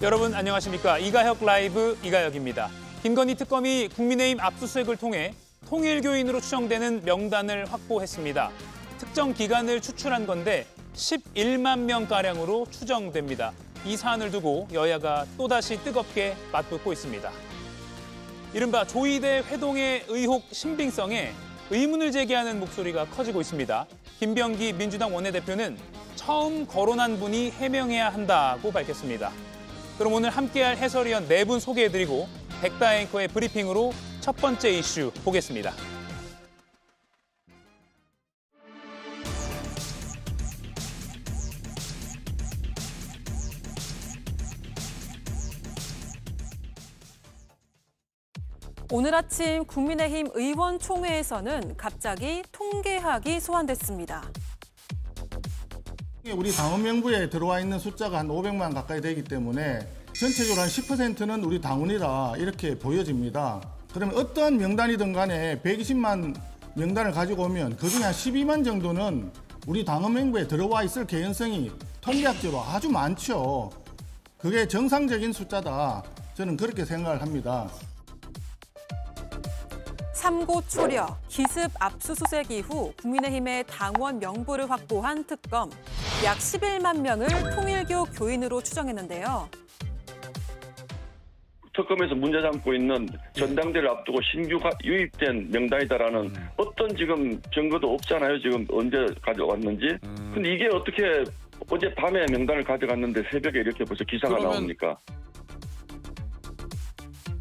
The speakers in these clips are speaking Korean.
여러분 안녕하십니까? 이가혁 라이브 이가혁입니다. 김건희 특검이 국민의힘 압수수색을 통해 통일교인으로 추정되는 명단을 확보했습니다. 특정 기간을 추출한 건데 11만 명가량으로 추정됩니다. 이 사안을 두고 여야가 또다시 뜨겁게 맞붙고 있습니다. 이른바 조이대 회동의 의혹 신빙성에 의문을 제기하는 목소리가 커지고 있습니다. 김병기 민주당 원내대표는 처음 거론한 분이 해명해야 한다고 밝혔습니다. 그럼 오늘 함께할 해설위원 4분 소개해드리고 백다 앵커의 브리핑으로 첫 번째 이슈 보겠습니다. 오늘 아침 국민의힘 의원총회에서는 갑자기 통계학이 소환됐습니다. 우리 당원 명부에 들어와 있는 숫자가 한 500만 가까이 되기 때문에 전체적으로 한 10%는 우리 당원이다 이렇게 보여집니다. 그러면 어떠한 명단이든 간에 120만 명단을 가지고 오면 그중에 한 12만 정도는 우리 당원 명부에 들어와 있을 개연성이 통계학적으로 아주 많죠. 그게 정상적인 숫자다. 저는 그렇게 생각을 합니다. 삼고초려, 기습 압수수색 이후 국민의힘의 당원 명부를 확보한 특검. 약 11만 명을 통일교 교인으로 추정했는데요. 특검에서 문제 삼고 있는 전당대를 앞두고 신규 유입된 명단이다라는 어떤 지금 증거도 없잖아요. 지금 언제 가져왔는지. 근데 이게 어떻게 어제 밤에 명단을 가져갔는데 새벽에 이렇게 벌써 기사가 나옵니까?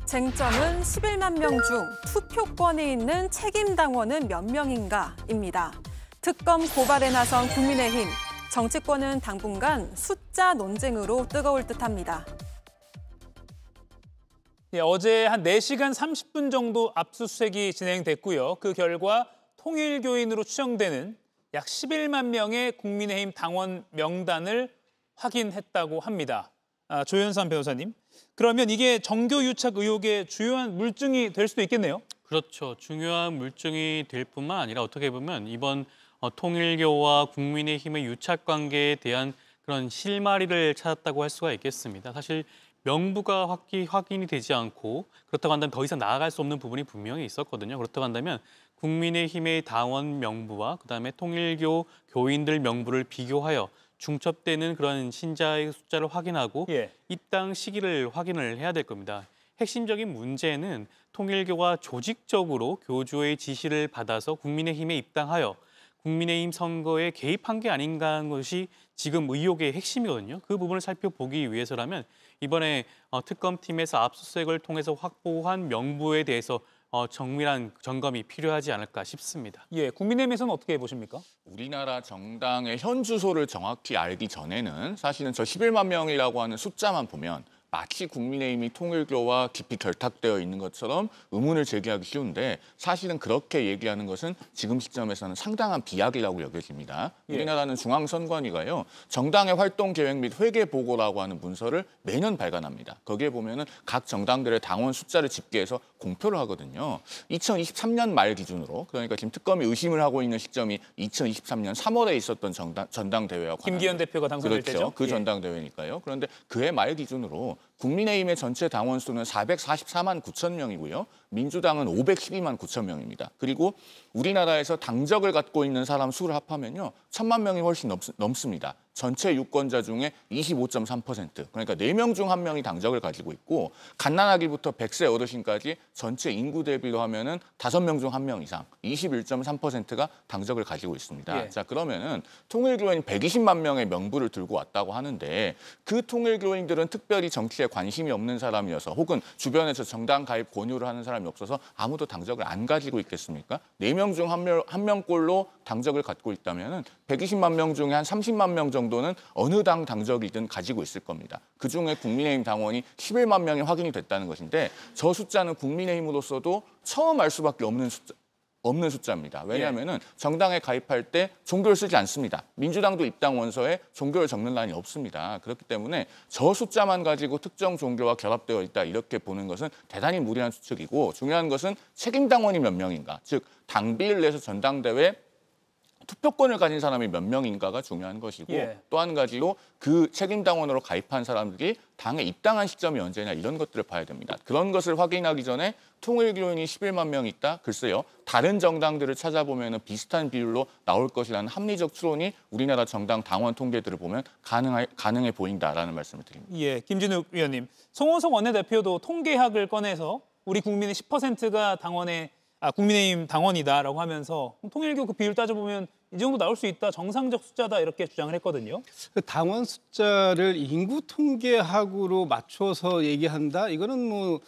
쟁점은 11만 명 중 투표권이 있는 책임 당원은 몇 명인가입니다. 특검 고발에 나선 국민의힘. 정치권은 당분간 숫자 논쟁으로 뜨거울 듯합니다. 어제 한 4시간 30분 정도 압수수색이 진행됐고요. 그 결과 통일교인으로 추정되는 약 11만 명의 국민의힘 당원 명단을 확인했다고 합니다. 조현선 변호사님, 그러면 이게 정교유착 의혹의 주요한 물증이 될 수도 있겠네요? 그렇죠. 중요한 물증이 될 뿐만 아니라 어떻게 보면 이번 통일교와 국민의힘의 유착 관계에 대한 그런 실마리를 찾았다고 할 수가 있겠습니다. 사실 명부가 확인이 되지 않고 그렇다고 한다면 더 이상 나아갈 수 없는 부분이 분명히 있었거든요. 그렇다고 한다면 국민의힘의 당원 명부와 그다음에 통일교 교인들 명부를 비교하여 중첩되는 그런 신자의 숫자를 확인하고 입당 시기를 확인을 해야 될 겁니다. 핵심적인 문제는 통일교가 조직적으로 교주의 지시를 받아서 국민의힘에 입당하여 국민의힘 선거에 개입한 게 아닌가 하는 것이 지금 의혹의 핵심이거든요. 그 부분을 살펴보기 위해서라면 이번에 특검팀에서 압수수색을 통해서 확보한 명부에 대해서 정밀한 점검이 필요하지 않을까 싶습니다. 국민의힘에서는 어떻게 보십니까? 우리나라 정당의 현 주소를 정확히 알기 전에는 사실은 저 11만 명이라고 하는 숫자만 보면 마치 국민의힘이 통일교와 깊이 결탁되어 있는 것처럼 의문을 제기하기 쉬운데 사실은 그렇게 얘기하는 것은 지금 시점에서는 상당한 비약이라고 여겨집니다. 우리나라는 중앙선관위가요. 정당의 활동 계획 및 회계 보고라고 하는 문서를 매년 발간합니다. 거기에 보면은 각 정당들의 당원 숫자를 집계해서 공표를 하거든요. 2023년 말 기준으로 그러니까 지금 특검이 의심을 하고 있는 시점이 2023년 3월에 있었던 전당대회와 김기현 대표가 당선될 그렇죠. 때죠? 그 전당대회니까요. 그런데 그해 말 기준으로 국민의힘의 전체 당원 수는 444만 9천 명이고요. 민주당은 512만 9천 명입니다. 그리고 우리나라에서 당적을 갖고 있는 사람 수를 합하면요. 1,000만 명이 훨씬 넘습니다. 전체 유권자 중에 25.3%. 그러니까 4명 중 1명이 당적을 가지고 있고 갓난아기부터 100세 어르신까지 전체 인구 대비로 하면은 5명 중 1명 이상, 21.3%가 당적을 가지고 있습니다. 자, 그러면은 통일교인 120만 명의 명부를 들고 왔다고 하는데 그 통일교인들은 특별히 정치에 관심이 없는 사람이어서 혹은 주변에서 정당 가입 권유를 하는 사람이 없어서 아무도 당적을 안 가지고 있겠습니까? 4명 중 1명꼴로 당적을 갖고 있다면은 120만 명 중에 한 30만 명 정도는 어느 당 당적이든 가지고 있을 겁니다. 그중에 국민의힘 당원이 11만 명이 확인이 됐다는 것인데 저 숫자는 국민의힘으로서도 처음 알 수밖에 없는 숫자입니다. 왜냐하면은 정당에 가입할 때 종교를 쓰지 않습니다. 민주당도 입당 원서에 종교를 적는 란이 없습니다. 그렇기 때문에 저 숫자만 가지고 특정 종교와 결합되어 있다 이렇게 보는 것은 대단히 무리한 추측이고 중요한 것은 책임 당원이 몇 명인가, 즉 당비를 내서 전당대회 투표권을 가진 사람이 몇 명인가가 중요한 것이고 또 한 가지로 그 책임 당원으로 가입한 사람들이 당에 입당한 시점이 언제냐 이런 것들을 봐야 됩니다. 그런 것을 확인하기 전에 통일교인이 11만 명 있다? 글쎄요. 다른 정당들을 찾아보면 비슷한 비율로 나올 것이라는 합리적 추론이 우리나라 정당 당원 통계들을 보면 가능해 보인다라는 말씀을 드립니다. 예, 김진욱 위원님. 송원석 원내대표도 통계학을 꺼내서 우리 국민의 10%가 국민의힘 당원이다라고 하면서 통일교 그 비율 따져보면 이 정도 나올 수 있다, 정상적 숫자다 이렇게 주장을 했거든요. 그 당원 숫자를 인구 통계학으로 맞춰서 얘기한다? 이거는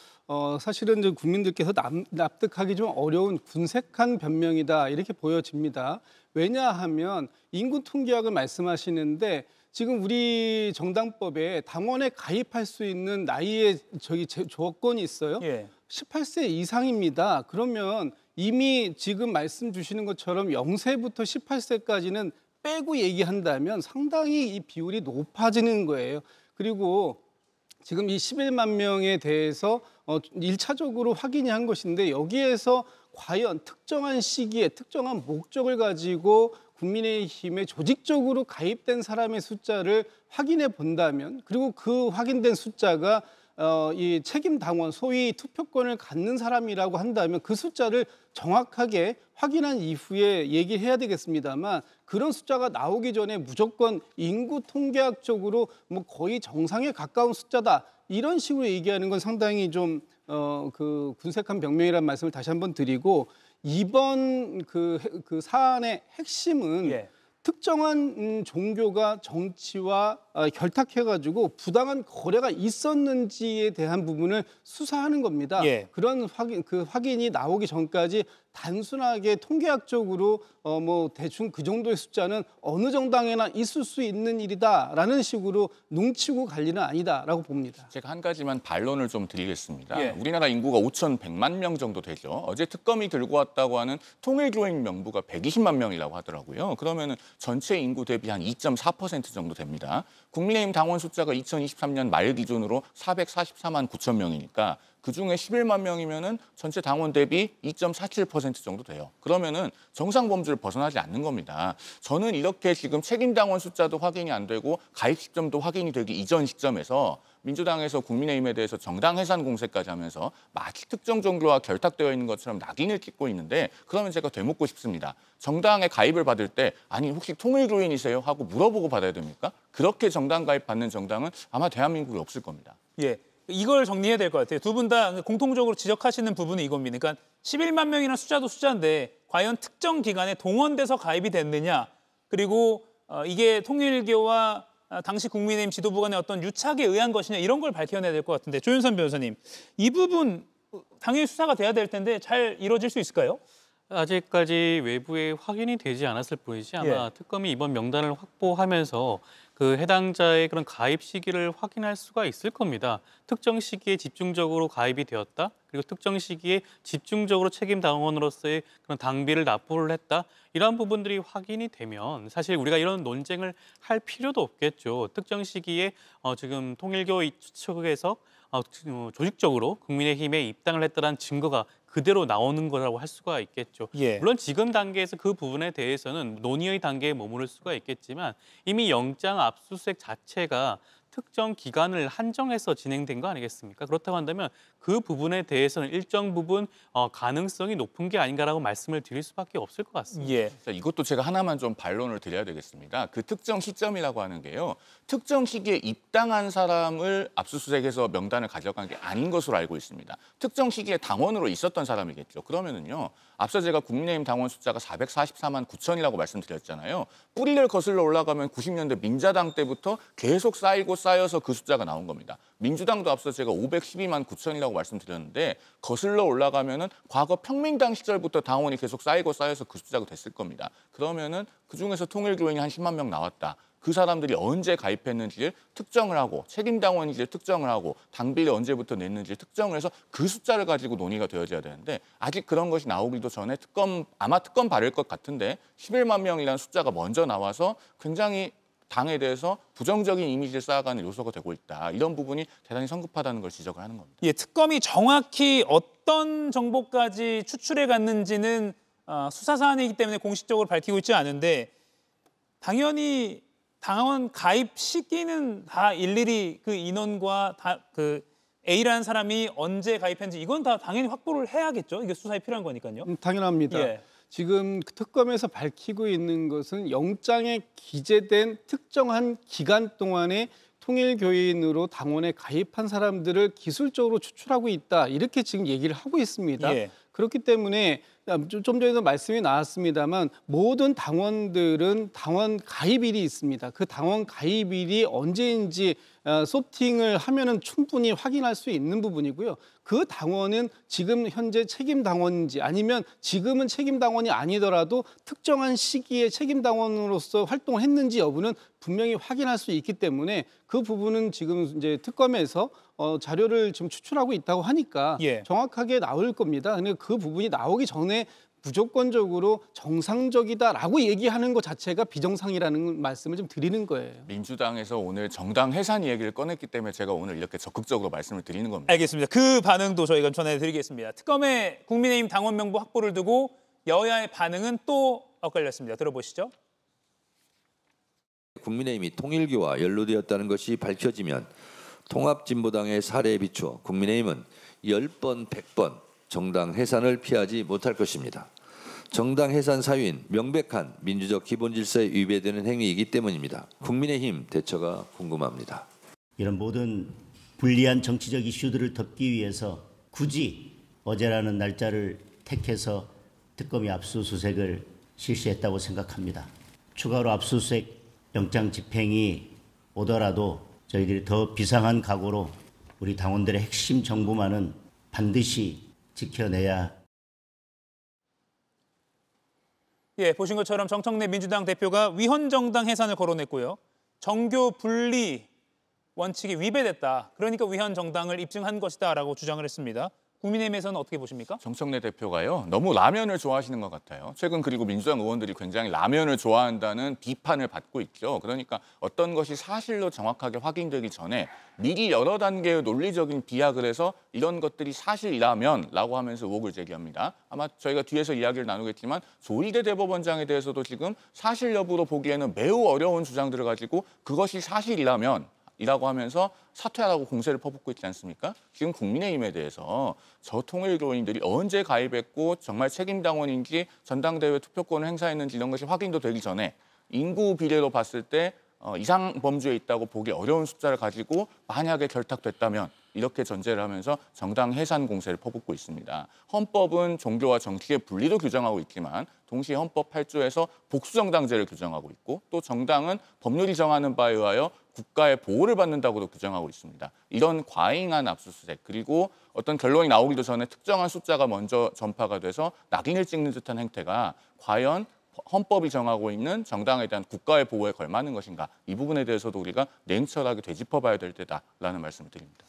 사실은 이제 국민들께서 납득하기 좀 어려운 군색한 변명이다 이렇게 보여집니다. 왜냐하면 인구 통계학을 말씀하시는데 지금 우리 정당법에 당원에 가입할 수 있는 나이의 조건이 있어요. 18세 이상입니다. 그러면 이미 지금 말씀 주시는 것처럼 0세부터 18세까지는 빼고 얘기한다면 상당히 이 비율이 높아지는 거예요. 그리고 지금 이 11만 명에 대해서 1차적으로 확인이 한 것인데 여기에서 과연 특정한 시기에 특정한 목적을 가지고 국민의힘에 조직적으로 가입된 사람의 숫자를 확인해 본다면 그리고 그 확인된 숫자가 이 책임 당원, 소위 투표권을 갖는 사람이라고 한다면 그 숫자를 정확하게 확인한 이후에 얘기해야 되겠습니다만 그런 숫자가 나오기 전에 무조건 인구 통계학적으로 거의 정상에 가까운 숫자다 이런 식으로 얘기하는 건 상당히 좀 그 군색한 변명이라는 말씀을 다시 한번 드리고 이번 그 사안의 핵심은 특정한 종교가 정치와 결탁해가지고 부당한 거래가 있었는지에 대한 부분을 수사하는 겁니다. 그런 확인이 나오기 전까지 단순하게 통계학적으로 대충 그 정도의 숫자는 어느 정당에나 있을 수 있는 일이다라는 식으로 농치고 갈 일은 아니다라고 봅니다. 제가 한 가지만 반론을 좀 드리겠습니다. 우리나라 인구가 5,100만 명 정도 되죠. 어제 특검이 들고 왔다고 하는 통일교인 명부가 120만 명이라고 하더라고요. 그러면은 전체 인구 대비 한 2.4% 정도 됩니다. 국민의힘 당원 숫자가 2023년 말 기준으로 444만 9천 명이니까 그중에 11만 명이면은 전체 당원 대비 2.47% 정도 돼요. 그러면은 정상 범주를 벗어나지 않는 겁니다. 저는 이렇게 지금 책임 당원 숫자도 확인이 안 되고 가입 시점도 확인이 되기 이전 시점에서 민주당에서 국민의힘에 대해서 정당 해산 공세까지 하면서 마치 특정 종교와 결탁되어 있는 것처럼 낙인을 찍고 있는데 그러면 제가 되묻고 싶습니다. 정당에 가입을 받을 때 아니 혹시 통일교인이세요? 하고 물어보고 받아야 됩니까? 그렇게 정당 가입 받는 정당은 아마 대한민국에 없을 겁니다. 이걸 정리해야 될 것 같아요. 두 분 다 공통적으로 지적하시는 부분이 이겁니다. 그러니까 11만 명이라는 숫자도 숫자인데 과연 특정 기관에 동원돼서 가입이 됐느냐 그리고 이게 통일교와 당시 국민의힘 지도부 간의 어떤 유착에 의한 것이냐 이런 걸 밝혀내야 될 것 같은데 조윤선 변호사님 이 부분 당연히 수사가 돼야 될 텐데 잘 이루어질 수 있을까요? 아직까지 외부에 확인이 되지 않았을 뿐이지 아마 특검이 이번 명단을 확보하면서 그 해당자의 그런 가입 시기를 확인할 수가 있을 겁니다. 특정 시기에 집중적으로 가입이 되었다. 그리고 특정 시기에 집중적으로 책임 당원으로서의 그런 당비를 납부를 했다. 이러한 부분들이 확인이 되면 사실 우리가 이런 논쟁을 할 필요도 없겠죠. 특정 시기에 지금 통일교 측에서 조직적으로 국민의힘에 입당을 했다는 증거가 그대로 나오는 거라고 할 수가 있겠죠. 물론 지금 단계에서 그 부분에 대해서는 논의의 단계에 머무를 수가 있겠지만 이미 영장 압수수색 자체가 특정 기간을 한정해서 진행된 거 아니겠습니까? 그렇다고 한다면 그 부분에 대해서는 일정 부분 가능성이 높은 게 아닌가라고 말씀을 드릴 수밖에 없을 것 같습니다. 자, 이것도 제가 하나만 좀 반론을 드려야 되겠습니다. 그 특정 시점이라고 하는 게요. 특정 시기에 입당한 사람을 압수수색해서 명단을 가져간 게 아닌 것으로 알고 있습니다. 특정 시기에 당원으로 있었던 사람이겠죠. 그러면은요. 앞서 제가 국민의힘 당원 숫자가 444만 9천이라고 말씀드렸잖아요. 뿌리를 거슬러 올라가면 90년대 민자당 때부터 계속 쌓여서 그 숫자가 나온 겁니다. 민주당도 앞서 제가 512만 9천이라고 말씀드렸는데 거슬러 올라가면은 과거 평민당 시절부터 당원이 계속 쌓여서 그 숫자가 됐을 겁니다. 그러면은 그중에서 통일교인이 한 10만 명 나왔다. 그 사람들이 언제 가입했는지를 특정을 하고 책임 당원인지를 특정을 하고 당비를 언제부터 냈는지를 특정을 해서 그 숫자를 가지고 논의가 되어져야 되는데 아직 그런 것이 나오기도 전에 아마 특검 바를 것 같은데 11만 명이라는 숫자가 먼저 나와서 굉장히 당에 대해서 부정적인 이미지를 쌓아가는 요소가 되고 있다. 이런 부분이 대단히 성급하다는 걸 지적을 하는 겁니다. 특검이 정확히 어떤 정보까지 추출해 갔는지는 수사 사안이기 때문에 공식적으로 밝히고 있지 않은데 당연히 당원 가입 시기는 다 일일이 그 인원과 그 A라는 사람이 언제 가입했는지 이건 다 당연히 확보를 해야겠죠. 이게 수사에 필요한 거니까요. 당연합니다. 예. 지금 특검에서 밝히고 있는 것은 영장에 기재된 특정한 기간 동안에 통일교인으로 당원에 가입한 사람들을 기술적으로 추출하고 있다. 이렇게 지금 얘기를 하고 있습니다. 예. 그렇기 때문에 좀 전에도 말씀이 나왔습니다만 모든 당원들은 당원 가입일이 있습니다. 그 당원 가입일이 언제인지 소팅을 하면은 충분히 확인할 수 있는 부분이고요. 그 당원은 지금 현재 책임 당원인지 아니면 지금은 책임 당원이 아니더라도 특정한 시기에 책임 당원으로서 활동을 했는지 여부는 분명히 확인할 수 있기 때문에 그 부분은 지금 이제 특검에서 자료를 지금 추출하고 있다고 하니까 예. 정확하게 나올 겁니다. 근데 그 부분이 나오기 전에 무조건적으로 정상적이다라고 얘기하는 것 자체가 비정상이라는 말씀을 좀 드리는 거예요. 민주당에서 오늘 정당 해산 얘기를 꺼냈기 때문에 제가 오늘 이렇게 적극적으로 말씀을 드리는 겁니다. 알겠습니다. 그 반응도 저희가 전해드리겠습니다. 특검의 국민의힘 당원 명부 확보를 두고 여야의 반응은 또 엇갈렸습니다. 들어보시죠. 국민의힘이 통일교와 연루되었다는 것이 밝혀지면 통합진보당의 사례에 비추어 국민의힘은 10번, 100번 정당 해산을 피하지 못할 것입니다. 정당 해산 사유인 명백한 민주적 기본 질서에 위배되는 행위이기 때문입니다. 국민의힘 대처가 궁금합니다. 이런 모든 불리한 정치적 이슈들을 덮기 위해서 굳이 어제라는 날짜를 택해서 특검이 압수수색을 실시했다고 생각합니다. 추가로 압수수색 영장 집행이 오더라도 저희들이 더 비상한 각오로 우리 당원들의 핵심 정보만은 반드시 지켜내야. 예, 보신 것처럼 정청래 민주당 대표가 위헌정당 해산을 거론했고요. 정교 분리 원칙이 위배됐다. 그러니까 위헌정당을 입증한 것이다라고 주장을 했습니다. 국민의힘에서는 어떻게 보십니까? 정청래 대표가요. 너무 라면을 좋아하시는 것 같아요. 최근 그리고 민주당 의원들이 굉장히 라면을 좋아한다는 비판을 받고 있죠. 그러니까 어떤 것이 사실로 정확하게 확인되기 전에 미리 여러 단계의 논리적인 비약을 해서 이런 것들이 사실이라면라고 하면서 의혹을 제기합니다. 아마 저희가 뒤에서 이야기를 나누겠지만 조희대 대법원장에 대해서도 지금 사실 여부로 보기에는 매우 어려운 주장들을 가지고 그것이 사실이라면 이라고 하면서 사퇴하라고 공세를 퍼붓고 있지 않습니까? 지금 국민의힘에 대해서 저통일교인들이 언제 가입했고 정말 책임당원인지 전당대회 투표권을 행사했는지 이런 것이 확인도 되기 전에 인구 비례로 봤을 때 이상 범주에 있다고 보기 어려운 숫자를 가지고 만약에 결탁됐다면 이렇게 전제를 하면서 정당 해산 공세를 퍼붓고 있습니다. 헌법은 종교와 정치의 분리도 규정하고 있지만 동시에 헌법 8조에서 복수정당제를 규정하고 있고 또 정당은 법률이 정하는 바에 의하여 국가의 보호를 받는다고도 규정하고 있습니다. 이런 과잉한 압수수색 그리고 어떤 결론이 나오기도 전에 특정한 숫자가 먼저 전파가 돼서 낙인을 찍는 듯한 행태가 과연 헌법이 정하고 있는 정당에 대한 국가의 보호에 걸맞는 것인가 이 부분에 대해서도 우리가 냉철하게 되짚어봐야 될 때다라는 말씀을 드립니다.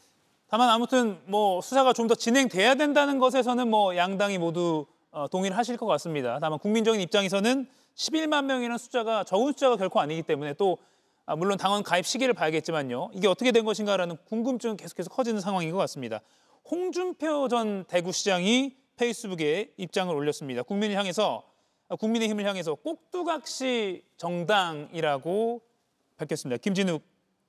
다만 아무튼 뭐 수사가 좀 더 진행돼야 된다는 것에서는 뭐 양당이 모두 동의를 하실 것 같습니다. 다만 국민적인 입장에서는 11만 명이라는 숫자가 적은 숫자가 결코 아니기 때문에 또 물론 당원 가입 시기를 봐야겠지만요. 이게 어떻게 된 것인가라는 궁금증은 계속해서 커지는 상황인 것 같습니다. 홍준표 전 대구시장이 페이스북에 입장을 올렸습니다. 국민의힘을 향해서 꼭두각시 정당이라고 밝혔습니다. 김진욱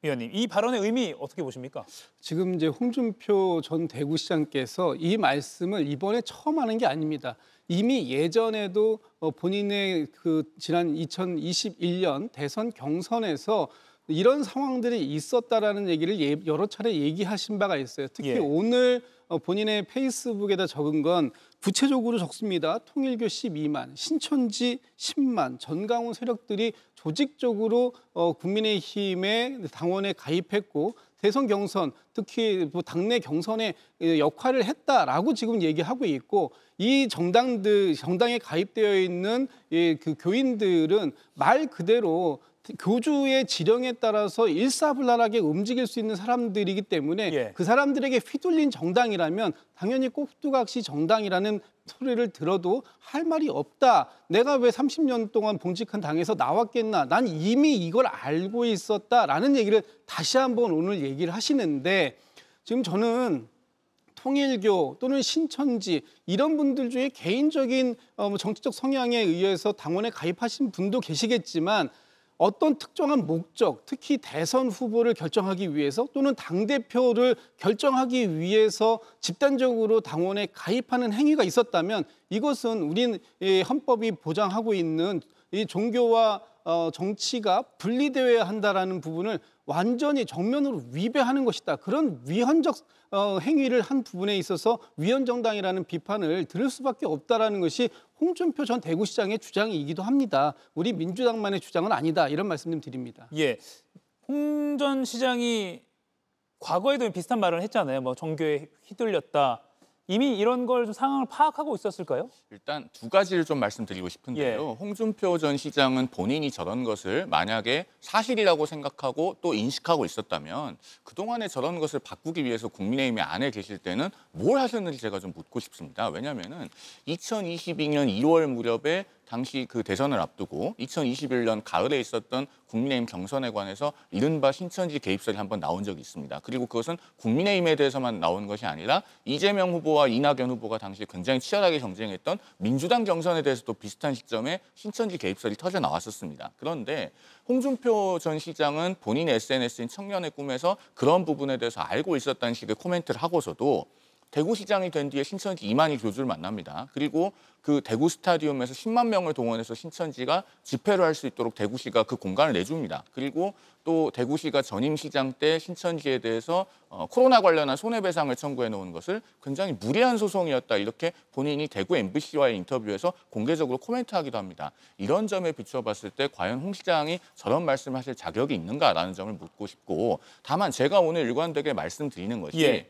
의원님, 이 발언의 의미 어떻게 보십니까? 지금 이제 홍준표 전 대구시장께서 이 말씀을 이번에 처음 하는 게 아닙니다. 이미 예전에도 본인의 그 지난 2021년 대선 경선에서 이런 상황들이 있었다라는 얘기를 여러 차례 얘기하신 바가 있어요. 특히 예. 오늘 본인의 페이스북에다 적은 건 구체적으로 적습니다. 통일교 12만, 신천지 10만, 전강훈 세력들이 조직적으로 국민의힘의 당원에 가입했고 대선 경선, 특히 당내 경선에 역할을 했다라고 지금 얘기하고 있고 이 정당에 가입되어 있는 그 교인들은 말 그대로 교주의 지령에 따라서 일사불란하게 움직일 수 있는 사람들이기 때문에 예. 그 사람들에게 휘둘린 정당이라면 당연히 꼭두각시 정당이라는 소리를 들어도 할 말이 없다. 내가 왜 30년 동안 봉직한 당에서 나왔겠나. 난 이미 이걸 알고 있었다라는 얘기를 다시 한번 오늘 얘기를 하시는데 지금 저는 통일교 또는 신천지 이런 분들 중에 개인적인 정치적 성향에 의해서 당원에 가입하신 분도 계시겠지만 어떤 특정한 목적, 특히 대선 후보를 결정하기 위해서 또는 당대표를 결정하기 위해서 집단적으로 당원에 가입하는 행위가 있었다면 이것은 우리 헌법이 보장하고 있는 이 종교와 정치가 분리되어야 한다라는 부분을 완전히 정면으로 위배하는 것이다. 그런 위헌적 행위를 한 부분에 있어서 위헌정당이라는 비판을 들을 수밖에 없다라는 것이 홍준표 전 대구시장의 주장이기도 합니다. 우리 민주당만의 주장은 아니다. 이런 말씀 좀 드립니다. 예, 홍 전 시장이 과거에도 비슷한 말을 했잖아요. 뭐 종교에 휘둘렸다. 이미 이런 걸 좀 상황을 파악하고 있었을까요? 일단 두 가지를 좀 말씀드리고 싶은데요. 홍준표 전 시장은 본인이 저런 것을 만약에 사실이라고 생각하고 또 인식하고 있었다면 그동안에 저런 것을 바꾸기 위해서 국민의힘에 안에 계실 때는 뭘 하셨는지 제가 좀 묻고 싶습니다. 왜냐하면은 2022년 2월 무렵에 당시 그 대선을 앞두고 2021년 가을에 있었던 국민의힘 경선에 관해서 이른바 신천지 개입설이 한번 나온 적이 있습니다. 그리고 그것은 국민의힘에 대해서만 나온 것이 아니라 이재명 후보와 이낙연 후보가 당시 굉장히 치열하게 경쟁했던 민주당 경선에 대해서도 비슷한 시점에 신천지 개입설이 터져 나왔었습니다. 그런데 홍준표 전 시장은 본인의 SNS인 청년의 꿈에서 그런 부분에 대해서 알고 있었다는 식의 코멘트를 하고서도 대구시장이 된 뒤에 신천지 이만희 교주를 만납니다. 그리고 그 대구 스타디움에서 10만 명을 동원해서 신천지가 집회를 할 수 있도록 대구시가 그 공간을 내줍니다. 그리고 또 대구시가 전임 시장 때 신천지에 대해서 코로나 관련한 손해배상을 청구해 놓은 것을 굉장히 무리한 소송이었다. 이렇게 본인이 대구 MBC와의 인터뷰에서 공개적으로 코멘트하기도 합니다. 이런 점에 비춰봤을 때 과연 홍 시장이 저런 말씀을 하실 자격이 있는가라는 점을 묻고 싶고 다만 제가 오늘 일관되게 말씀드리는 것이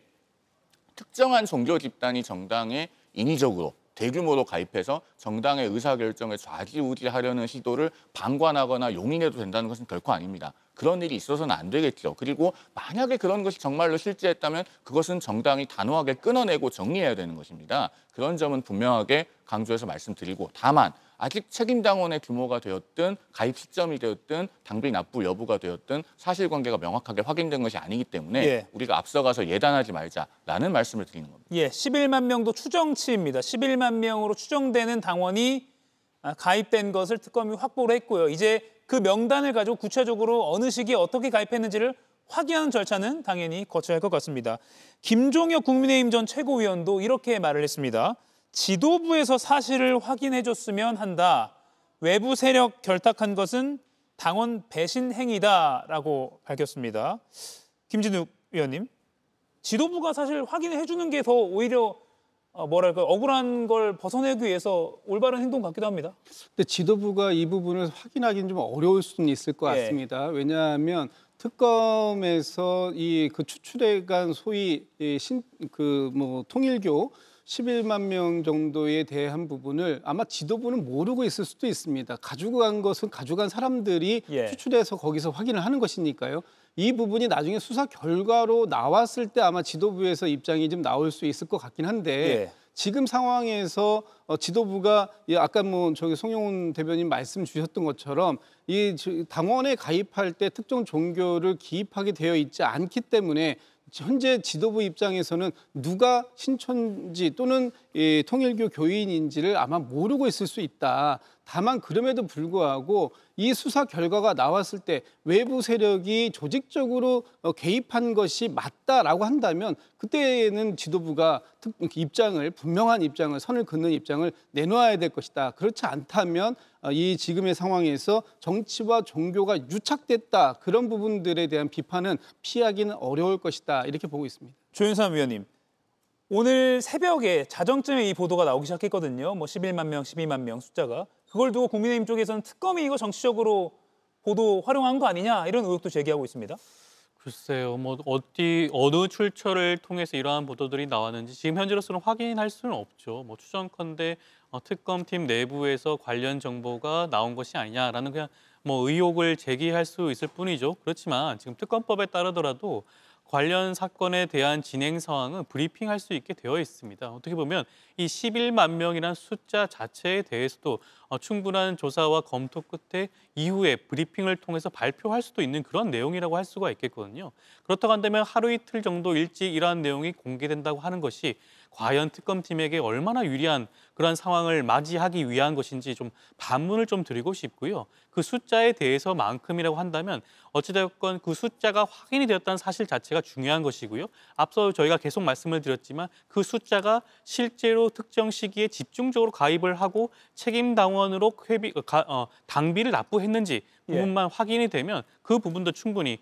특정한 종교 집단이 정당에 인위적으로 대규모로 가입해서 정당의 의사결정에 좌지우지하려는 시도를 방관하거나 용인해도 된다는 것은 결코 아닙니다. 그런 일이 있어서는 안 되겠죠. 그리고 만약에 그런 것이 정말로 실제했다면 그것은 정당이 단호하게 끊어내고 정리해야 되는 것입니다. 그런 점은 분명하게 강조해서 말씀드리고 다만 아직 책임당원의 규모가 되었든 가입 시점이 되었든 당비 납부 여부가 되었든 사실관계가 명확하게 확인된 것이 아니기 때문에 우리가 앞서가서 예단하지 말자라는 말씀을 드리는 겁니다. 11만 명도 추정치입니다. 11만 명으로 추정되는 당원이 가입된 것을 특검이 확보를 했고요. 이제 그 명단을 가지고 구체적으로 어느 시기에 어떻게 가입했는지를 확인하는 절차는 당연히 거쳐야 할 것 같습니다. 김종혁 국민의힘 전 최고위원도 이렇게 말을 했습니다. 지도부에서 사실을 확인해줬으면 한다. 외부 세력 결탁한 것은 당원 배신 행위다라고 밝혔습니다. 김진욱 의원님, 지도부가 사실 확인해주는 게 더 오히려 뭐랄까 억울한 걸 벗어내기 위해서 올바른 행동 같기도 합니다. 근데 지도부가 이 부분을 확인하기는 좀 어려울 수는 있을 것 같습니다. 왜냐하면 특검에서 그 추출해간 소위 통일교 11만 명 정도에 대한 부분을 아마 지도부는 모르고 있을 수도 있습니다. 가져간 것은 가져간 사람들이 추출해서 거기서 확인을 하는 것이니까요. 이 부분이 나중에 수사 결과로 나왔을 때 아마 지도부에서 입장이 좀 나올 수 있을 것 같긴 한데 지금 상황에서 지도부가 아까 송영훈 대변인 말씀 주셨던 것처럼 이 당원에 가입할 때 특정 종교를 기입하게 되어 있지 않기 때문에 현재 지도부 입장에서는 누가 신천지 또는 통일교 교인인지를 아마 모르고 있을 수 있다. 다만 그럼에도 불구하고 이 수사 결과가 나왔을 때 외부 세력이 조직적으로 개입한 것이 맞다라고 한다면 그때는 지도부가 분명한 입장을 선을 긋는 입장을 내놓아야 될 것이다. 그렇지 않다면 이 지금의 상황에서 정치와 종교가 유착됐다. 그런 부분들에 대한 비판은 피하기는 어려울 것이다. 이렇게 보고 있습니다. 조윤삼 의원님, 오늘 새벽에 자정쯤에 이 보도가 나오기 시작했거든요. 11만 명, 12만 명 숫자가. 그걸 두고 국민의힘 쪽에서는 특검이 이거 정치적으로 보도 활용한 거 아니냐 이런 의혹도 제기하고 있습니다. 글쎄요, 어느 출처를 통해서 이러한 보도들이 나왔는지 지금 현재로서는 확인할 수는 없죠. 추정컨대 특검팀 내부에서 관련 정보가 나온 것이 아니냐라는 그냥 의혹을 제기할 수 있을 뿐이죠. 그렇지만 지금 특검법에 따르더라도 관련 사건에 대한 진행 상황은 브리핑할 수 있게 되어 있습니다. 어떻게 보면 이 11만 명이라는 숫자 자체에 대해서도 충분한 조사와 검토 끝에 이후에 브리핑을 통해서 발표할 수도 있는 그런 내용이라고 할 수가 있겠거든요. 그렇다고 한다면 하루 이틀 정도 일찍 이러한 내용이 공개된다고 하는 것이 과연 특검팀에게 얼마나 유리한 그런 상황을 맞이하기 위한 것인지 좀 반문을 좀 드리고 싶고요. 그 숫자에 대해서만큼이라고 한다면 어찌되었건 그 숫자가 확인이 되었다는 사실 자체가 중요한 것이고요. 앞서 저희가 계속 말씀을 드렸지만 그 숫자가 실제로 특정 시기에 집중적으로 가입을 하고 책임 당원으로 당비를 납부했는지 부분만 확인이 되면 그 부분도 충분히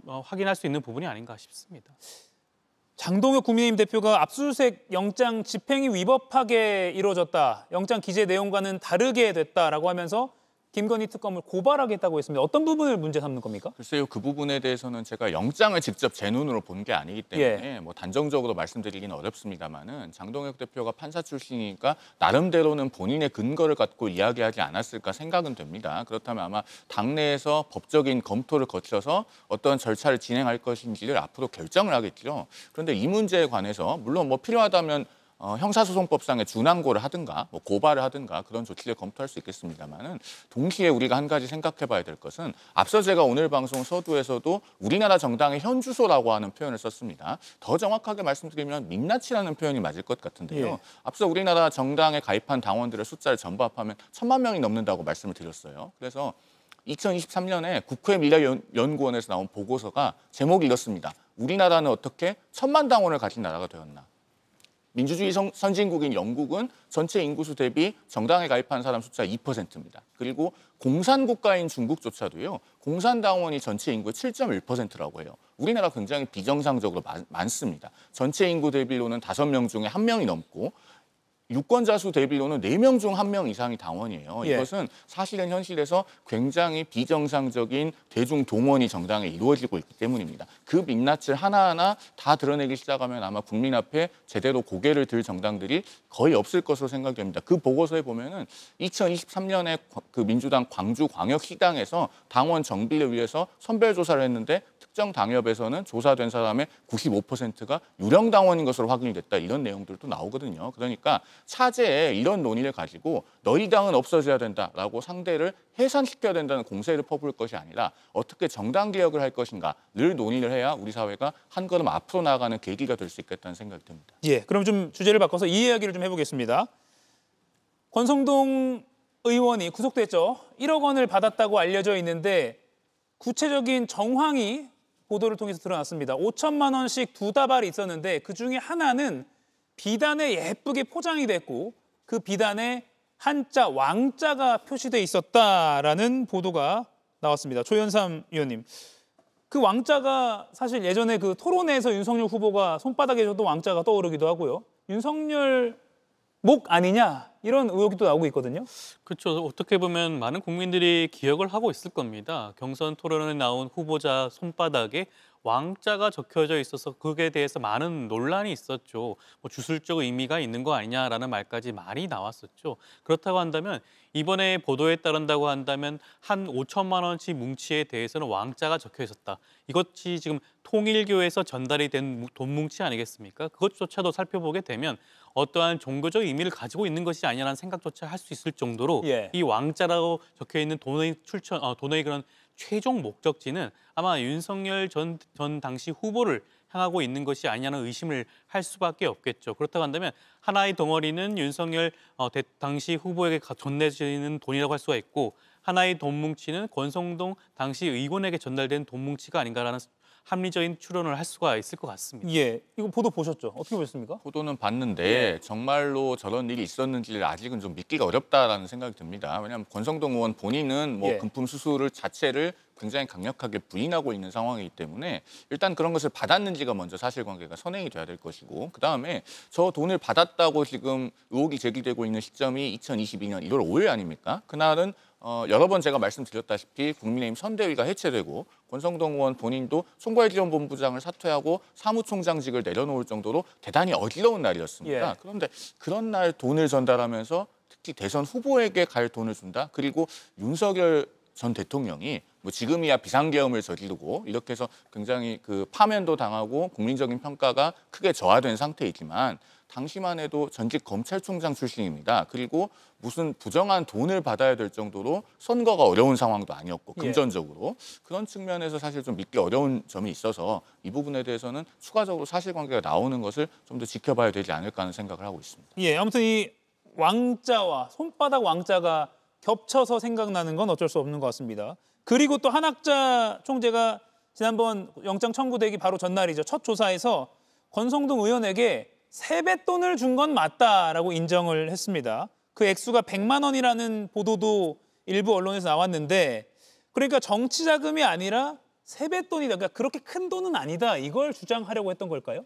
확인할 수 있는 부분이 아닌가 싶습니다. 장동혁 국민의힘 대표가 압수수색 영장 집행이 위법하게 이루어졌다. 영장 기재 내용과는 다르게 됐다라고 하면서 김건희 특검을 고발하겠다고 했습니다. 어떤 부분을 문제 삼는 겁니까? 글쎄요, 그 부분에 대해서는 제가 영장을 직접 제 눈으로 본 게 아니기 때문에 뭐 단정적으로 말씀드리기는 어렵습니다만은 장동혁 대표가 판사 출신이니까 나름대로는 본인의 근거를 갖고 이야기하지 않았을까 생각은 됩니다. 그렇다면 아마 당내에서 법적인 검토를 거쳐서 어떤 절차를 진행할 것인지를 앞으로 결정을 하겠죠. 그런데 이 문제에 관해서 물론 뭐 필요하다면 형사소송법상의 준항고를 하든가 뭐 고발을 하든가 그런 조치를 검토할 수 있겠습니다만은 동시에 우리가 한 가지 생각해봐야 될 것은 앞서 제가 오늘 방송 서두에서도 우리나라 정당의 현주소라고 하는 표현을 썼습니다. 더 정확하게 말씀드리면 민낯이라는 표현이 맞을 것 같은데요. 앞서 우리나라 정당에 가입한 당원들의 숫자를 전부 합하면 1,000만 명이 넘는다고 말씀을 드렸어요. 그래서 2023년에 국회 미래연구원에서 나온 보고서가 제목이 이렇습니다. 우리나라는 어떻게 1,000만 당원을 가진 나라가 되었나. 민주주의 선진국인 영국은 전체 인구수 대비 정당에 가입한 사람 숫자 2%입니다. 그리고 공산국가인 중국조차도요. 공산당원이 전체 인구의 7.1%라고 해요. 우리나라 굉장히 비정상적으로 많습니다. 전체 인구 대비로는 5명 중에 1명이 넘고 유권자 수 대비로는 4명 중 1명 이상이 당원이에요. 이것은 사실은 현실에서 굉장히 비정상적인 대중 동원이 정당에 이루어지고 있기 때문입니다. 그 민낯을 하나하나 다 드러내기 시작하면 아마 국민 앞에 제대로 고개를 들 정당들이 거의 없을 것으로 생각됩니다. 그 보고서에 보면은 2023년에 그 민주당 광주광역시당에서 당원 정비를 위해서 선별조사를 했는데 특정 당협에서는 조사된 사람의 95%가 유령 당원인 것으로 확인이 됐다. 이런 내용들도 나오거든요. 그러니까 차제에 이런 논의를 가지고 너희 당은 없어져야 된다라고 상대를 해산시켜야 된다는 공세를 퍼부을 것이 아니라 어떻게 정당 개혁을 할 것인가를 논의를 해야 우리 사회가 한 걸음 앞으로 나아가는 계기가 될 수 있겠다는 생각이 듭니다. 그럼 좀 주제를 바꿔서 이 이야기를 좀 해보겠습니다. 권성동 의원이 구속됐죠. 1억 원을 받았다고 알려져 있는데 구체적인 정황이 보도를 통해서 드러났습니다. 5천만 원씩 2다발이 있었는데 그중에 하나는 비단에 예쁘게 포장이 됐고 그 비단에 한자 왕자가 표시돼 있었다라는 보도가 나왔습니다. 조현삼 의원님, 그 왕자가 사실 예전에 그 토론회에서 윤석열 후보가 손바닥에 줬던 왕자가 떠오르기도 하고요. 윤석열 목 아니냐 이런 의혹이 또 나오고 있거든요. 그렇죠. 어떻게 보면 많은 국민들이 기억을 하고 있을 겁니다. 경선 토론에 나온 후보자 손바닥에 왕자가 적혀져 있어서 그에 대해서 많은 논란이 있었죠. 뭐 주술적 의미가 있는 거 아니냐라는 말까지 많이 나왔었죠. 그렇다고 한다면 이번에 보도에 따른다고 한다면 한 5천만 원치 뭉치에 대해서는 왕자가 적혀 있었다. 이것이 지금 통일교에서 전달이 된 돈 뭉치 아니겠습니까? 그것조차도 살펴보게 되면 어떠한 종교적 의미를 가지고 있는 것이 아니라는 생각조차 할 수 있을 정도로 이 왕자라고 적혀 있는 돈의 돈의 그런 최종 목적지는 아마 윤석열 전 당시 후보를 향하고 있는 것이 아니냐는 의심을 할 수밖에 없겠죠. 그렇다고 한다면 하나의 덩어리는 윤석열 당시 후보에게 전내지는 돈이라고 할 수가 있고 하나의 돈 뭉치는 권성동 당시 의원에게 전달된 돈 뭉치가 아닌가라는 합리적인 추론을 할 수가 있을 것 같습니다. 이거 보도 보셨죠? 어떻게 보셨습니까? 보도는 봤는데 정말로 저런 일이 있었는지를 아직은 좀 믿기가 어렵다라는 생각이 듭니다. 왜냐하면 권성동 의원 본인은 뭐 금품 수수를 자체를 굉장히 강력하게 부인하고 있는 상황이기 때문에 일단 그런 것을 받았는지가 먼저 사실관계가 선행이 돼야 될 것이고 그다음에 저 돈을 받았다고 지금 의혹이 제기되고 있는 시점이 2022년 1월 5일 아닙니까? 그날은 여러 번 제가 말씀드렸다시피 국민의힘 선대위가 해체되고 권성동 의원 본인도 총괄지원본부장을 사퇴하고 사무총장직을 내려놓을 정도로 대단히 어지러운 날이었습니다. 그런데 그런 날 돈을 전달하면서 특히 대선 후보에게 갈 돈을 준다? 그리고 윤석열 전 대통령이 뭐 지금이야 비상계엄을 저지르고 이렇게 해서 굉장히 그 파면도 당하고 국민적인 평가가 크게 저하된 상태이지만 당시만 해도 전직 검찰총장 출신입니다. 그리고 무슨 부정한 돈을 받아야 될 정도로 선거가 어려운 상황도 아니었고 금전적으로 그런 측면에서 사실 좀 믿기 어려운 점이 있어서 이 부분에 대해서는 추가적으로 사실관계가 나오는 것을 좀 더 지켜봐야 되지 않을까 하는 생각을 하고 있습니다. 예, 아무튼 이 왕자와 손바닥 왕자가 겹쳐서 생각나는 건 어쩔 수 없는 것 같습니다. 그리고 또 한학자 총재가 지난번 영장 청구되기 바로 전날이죠. 첫 조사에서 권성동 의원에게 세뱃돈을 준 건 맞다라고 인정을 했습니다. 그 액수가 100만 원이라는 보도도 일부 언론에서 나왔는데 그러니까 정치 자금이 아니라 세뱃돈이다. 그러니까 그렇게 큰 돈은 아니다. 이걸 주장하려고 했던 걸까요?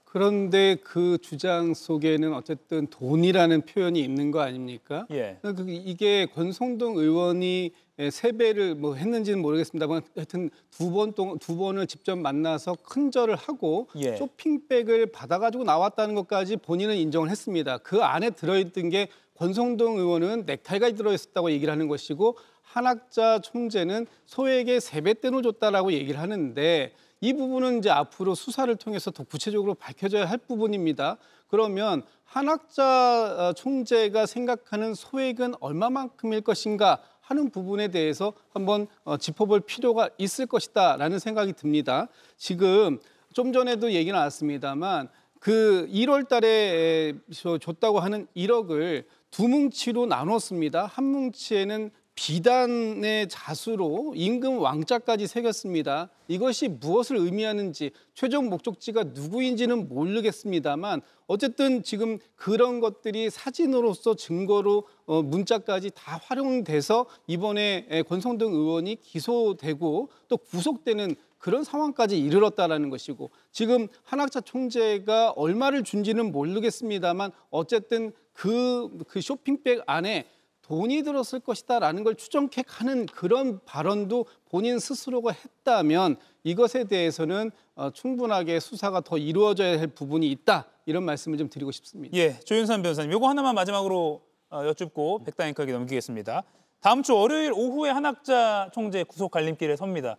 그런데 그 주장 속에는 어쨌든 돈이라는 표현이 있는 거 아닙니까? 예. 이게 권성동 의원이 세배를 뭐 했는지는 모르겠습니다만 하여튼 두 번을 직접 만나서 큰절을 하고 예. 쇼핑백을 받아가지고 나왔다는 것까지 본인은 인정을 했습니다. 그 안에 들어있던 게 권성동 의원은 넥타이가 들어있었다고 얘기를 하는 것이고 한학자 총재는 소에게 세뱃돈을 줬다라고 얘기를 하는데 이 부분은 이제 앞으로 수사를 통해서 더 구체적으로 밝혀져야 할 부분입니다. 그러면 한학자 총재가 생각하는 소액은 얼마만큼일 것인가 하는 부분에 대해서 한번 짚어볼 필요가 있을 것이다라는 생각이 듭니다. 지금 좀 전에도 얘기 나왔습니다만 그 1월 달에 줬다고 하는 1억을 두 뭉치로 나눴습니다. 한 뭉치에는 비단의 자수로 임금 왕자까지 새겼습니다. 이것이 무엇을 의미하는지 최종 목적지가 누구인지는 모르겠습니다만 어쨌든 지금 그런 것들이 사진으로서 증거로 문자까지 다 활용돼서 이번에 권성동 의원이 기소되고 또 구속되는 그런 상황까지 이르렀다라는 것이고 지금 한학자 총재가 얼마를 준지는 모르겠습니다만 어쨌든 그 쇼핑백 안에 돈이 들었을 것이다라는 걸 추정케 하는 그런 발언도 본인 스스로가 했다면 이것에 대해서는 충분하게 수사가 더 이루어져야 할 부분이 있다. 이런 말씀을 좀 드리고 싶습니다. 예, 조윤선 변호사님, 이거 하나만 마지막으로 여쭙고 백다 앵커에게 넘기겠습니다. 다음 주 월요일 오후에 한학자 총재 구속 갈림길에 섭니다.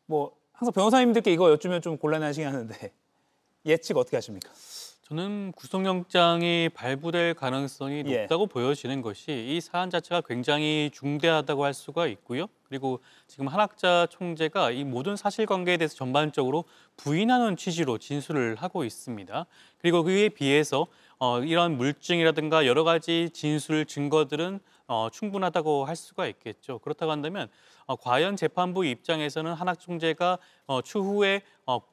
뭐 항상 변호사님들께 이거 여쭈면 좀 곤란하시긴 하는데 예측 어떻게 하십니까? 저는 구속영장이 발부될 가능성이 높다고 보여지는 것이 이 사안 자체가 굉장히 중대하다고 할 수가 있고요. 그리고 지금 한학자 총재가 이 모든 사실관계에 대해서 전반적으로 부인하는 취지로 진술을 하고 있습니다. 그리고 그에 비해서 이런 물증이라든가 여러 가지 진술 증거들은 충분하다고 할 수가 있겠죠. 그렇다고 한다면 과연 재판부 입장에서는 한학 총재가 추후에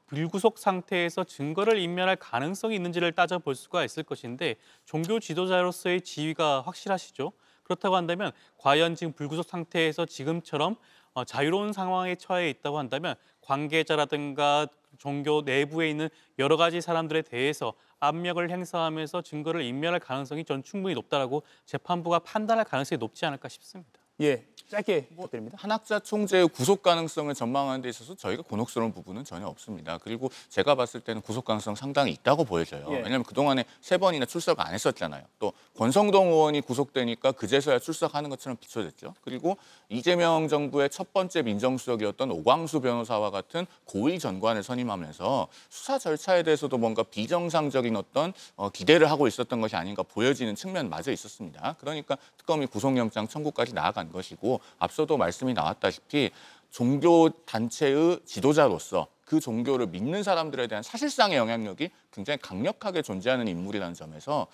불구속 상태에서 증거를 인멸할 가능성이 있는지를 따져볼 수가 있을 것인데 종교 지도자로서의 지위가 확실하시죠. 그렇다고 한다면 과연 지금 불구속 상태에서 지금처럼 자유로운 상황에 처해 있다고 한다면 관계자라든가 종교 내부에 있는 여러 가지 사람들에 대해서 압력을 행사하면서 증거를 인멸할 가능성이 전 충분히 높다라고 재판부가 판단할 가능성이 높지 않을까 싶습니다. 예, 짧게 부탁드립니다. 한학자 총재의 구속 가능성을 전망하는 데 있어서 저희가 곤혹스러운 부분은 전혀 없습니다. 그리고 제가 봤을 때는 구속 가능성 상당히 있다고 보여져요. 왜냐하면 그동안에 3번이나 출석 안 했었잖아요. 또 권성동 의원이 구속되니까 그제서야 출석하는 것처럼 비춰졌죠. 그리고 이재명 정부의 첫 번째 민정수석이었던 오광수 변호사와 같은 고위 전관을 선임하면서 수사 절차에 대해서도 뭔가 비정상적인 어떤 기대를 하고 있었던 것이 아닌가 보여지는 측면마저 있었습니다. 그러니까 특검이 구속영장 청구까지 나아간 것이고 앞서도 말씀이 나왔다시피 종교 단체의 지도자로서 그 종교를 믿는 사람들에 대한 사실상의 영향력이 굉장히 강력하게 존재하는 인물이라는 점에서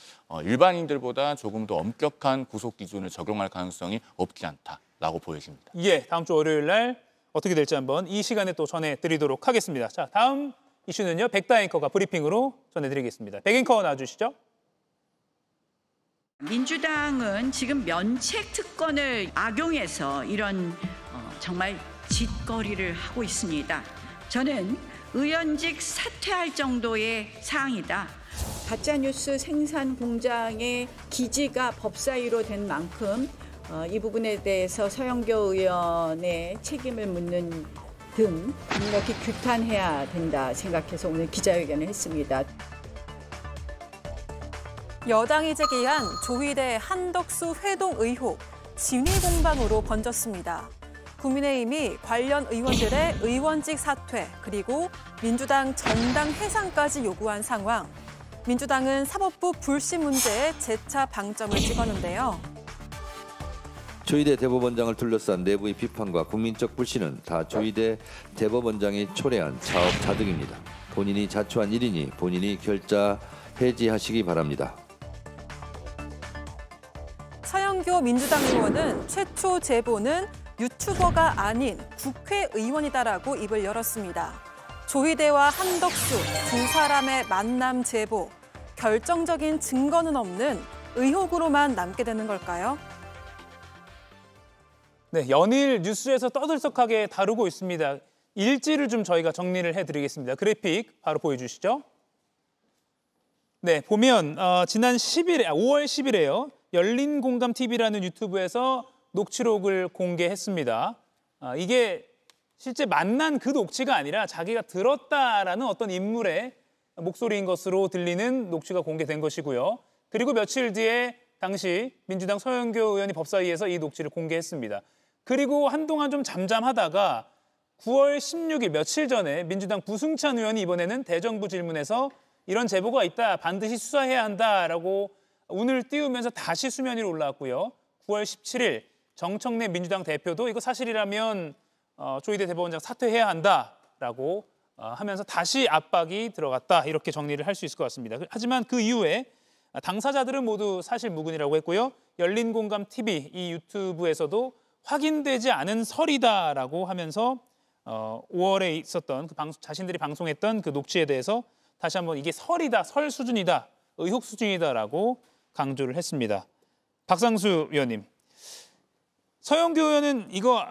일반인들보다 조금 더 엄격한 구속 기준을 적용할 가능성이 없지 않다라고 보여집니다. 예, 다음 주 월요일 날 어떻게 될지 한번 이 시간에 또 전해드리도록 하겠습니다. 자, 다음 이슈는요. 백다 앵커가 브리핑으로 전해드리겠습니다. 백 앵커 나와주시죠. 민주당은 지금 면책 특권을 악용해서 이런 정말 짓거리를 하고 있습니다. 저는 의원직 사퇴할 정도의 사항이다. 가짜뉴스 생산 공장의 기지가 법사위로 된 만큼 이 부분에 대해서 서영교 의원의 책임을 묻는 등 강력히 규탄해야 된다 생각해서 오늘 기자회견을 했습니다. 여당이 제기한 조희대 한덕수 회동 의혹 진위 공방으로 번졌습니다. 국민의힘이 관련 의원들의 의원직 사퇴 그리고 민주당 전당 해산까지 요구한 상황. 민주당은 사법부 불씨 문제에 재차 방점을 찍었는데요. 조희대 대법원장을 둘러싼 내부의 비판과 국민적 불신은 다 조희대 대법원장이 초래한 사업 자득입니다. 본인이 자초한 일이니 본인이 결자 해지하시기 바랍니다. 서영교 민주당 의원은 최초 제보는 유튜버가 아닌 국회의원이다라고 입을 열었습니다. 조희대와 한덕수 두 사람의 만남 제보, 결정적인 증거는 없는 의혹으로만 남게 되는 걸까요? 네, 연일 뉴스에서 떠들썩하게 다루고 있습니다. 일지를 좀 저희가 정리를 해드리겠습니다. 그래픽 바로 보여주시죠. 네, 보면 지난 5월 10일에요. 열린공감TV라는 유튜브에서 녹취록을 공개했습니다. 이게 실제 만난 그 녹취가 아니라 자기가 들었다라는 어떤 인물의 목소리인 것으로 들리는 녹취가 공개된 것이고요. 그리고 며칠 뒤에 당시 민주당 서영교 의원이 법사위에서 이 녹취를 공개했습니다. 그리고 한동안 좀 잠잠하다가 9월 16일 며칠 전에 민주당 부승찬 의원이 이번에는 대정부 질문에서 이런 제보가 있다, 반드시 수사해야 한다라고 운을 띄우면서 다시 수면 위로 올라왔고요. 9월 17일 정청래 민주당 대표도 이거 사실이라면 조희대 대법원장 사퇴해야 한다라고 하면서 다시 압박이 들어갔다, 이렇게 정리를 할 수 있을 것 같습니다. 하지만 그 이후에 당사자들은 모두 사실무근이라고 했고요. 열린공감TV 이 유튜브에서도 확인되지 않은 설이다라고 하면서 5월에 있었던 자신들이 방송했던 그 녹취에 대해서 다시 한번 이게 설이다, 설 수준이다, 의혹 수준이다라고 강조를 했습니다. 박상수 의원님, 서영교 의원은 이거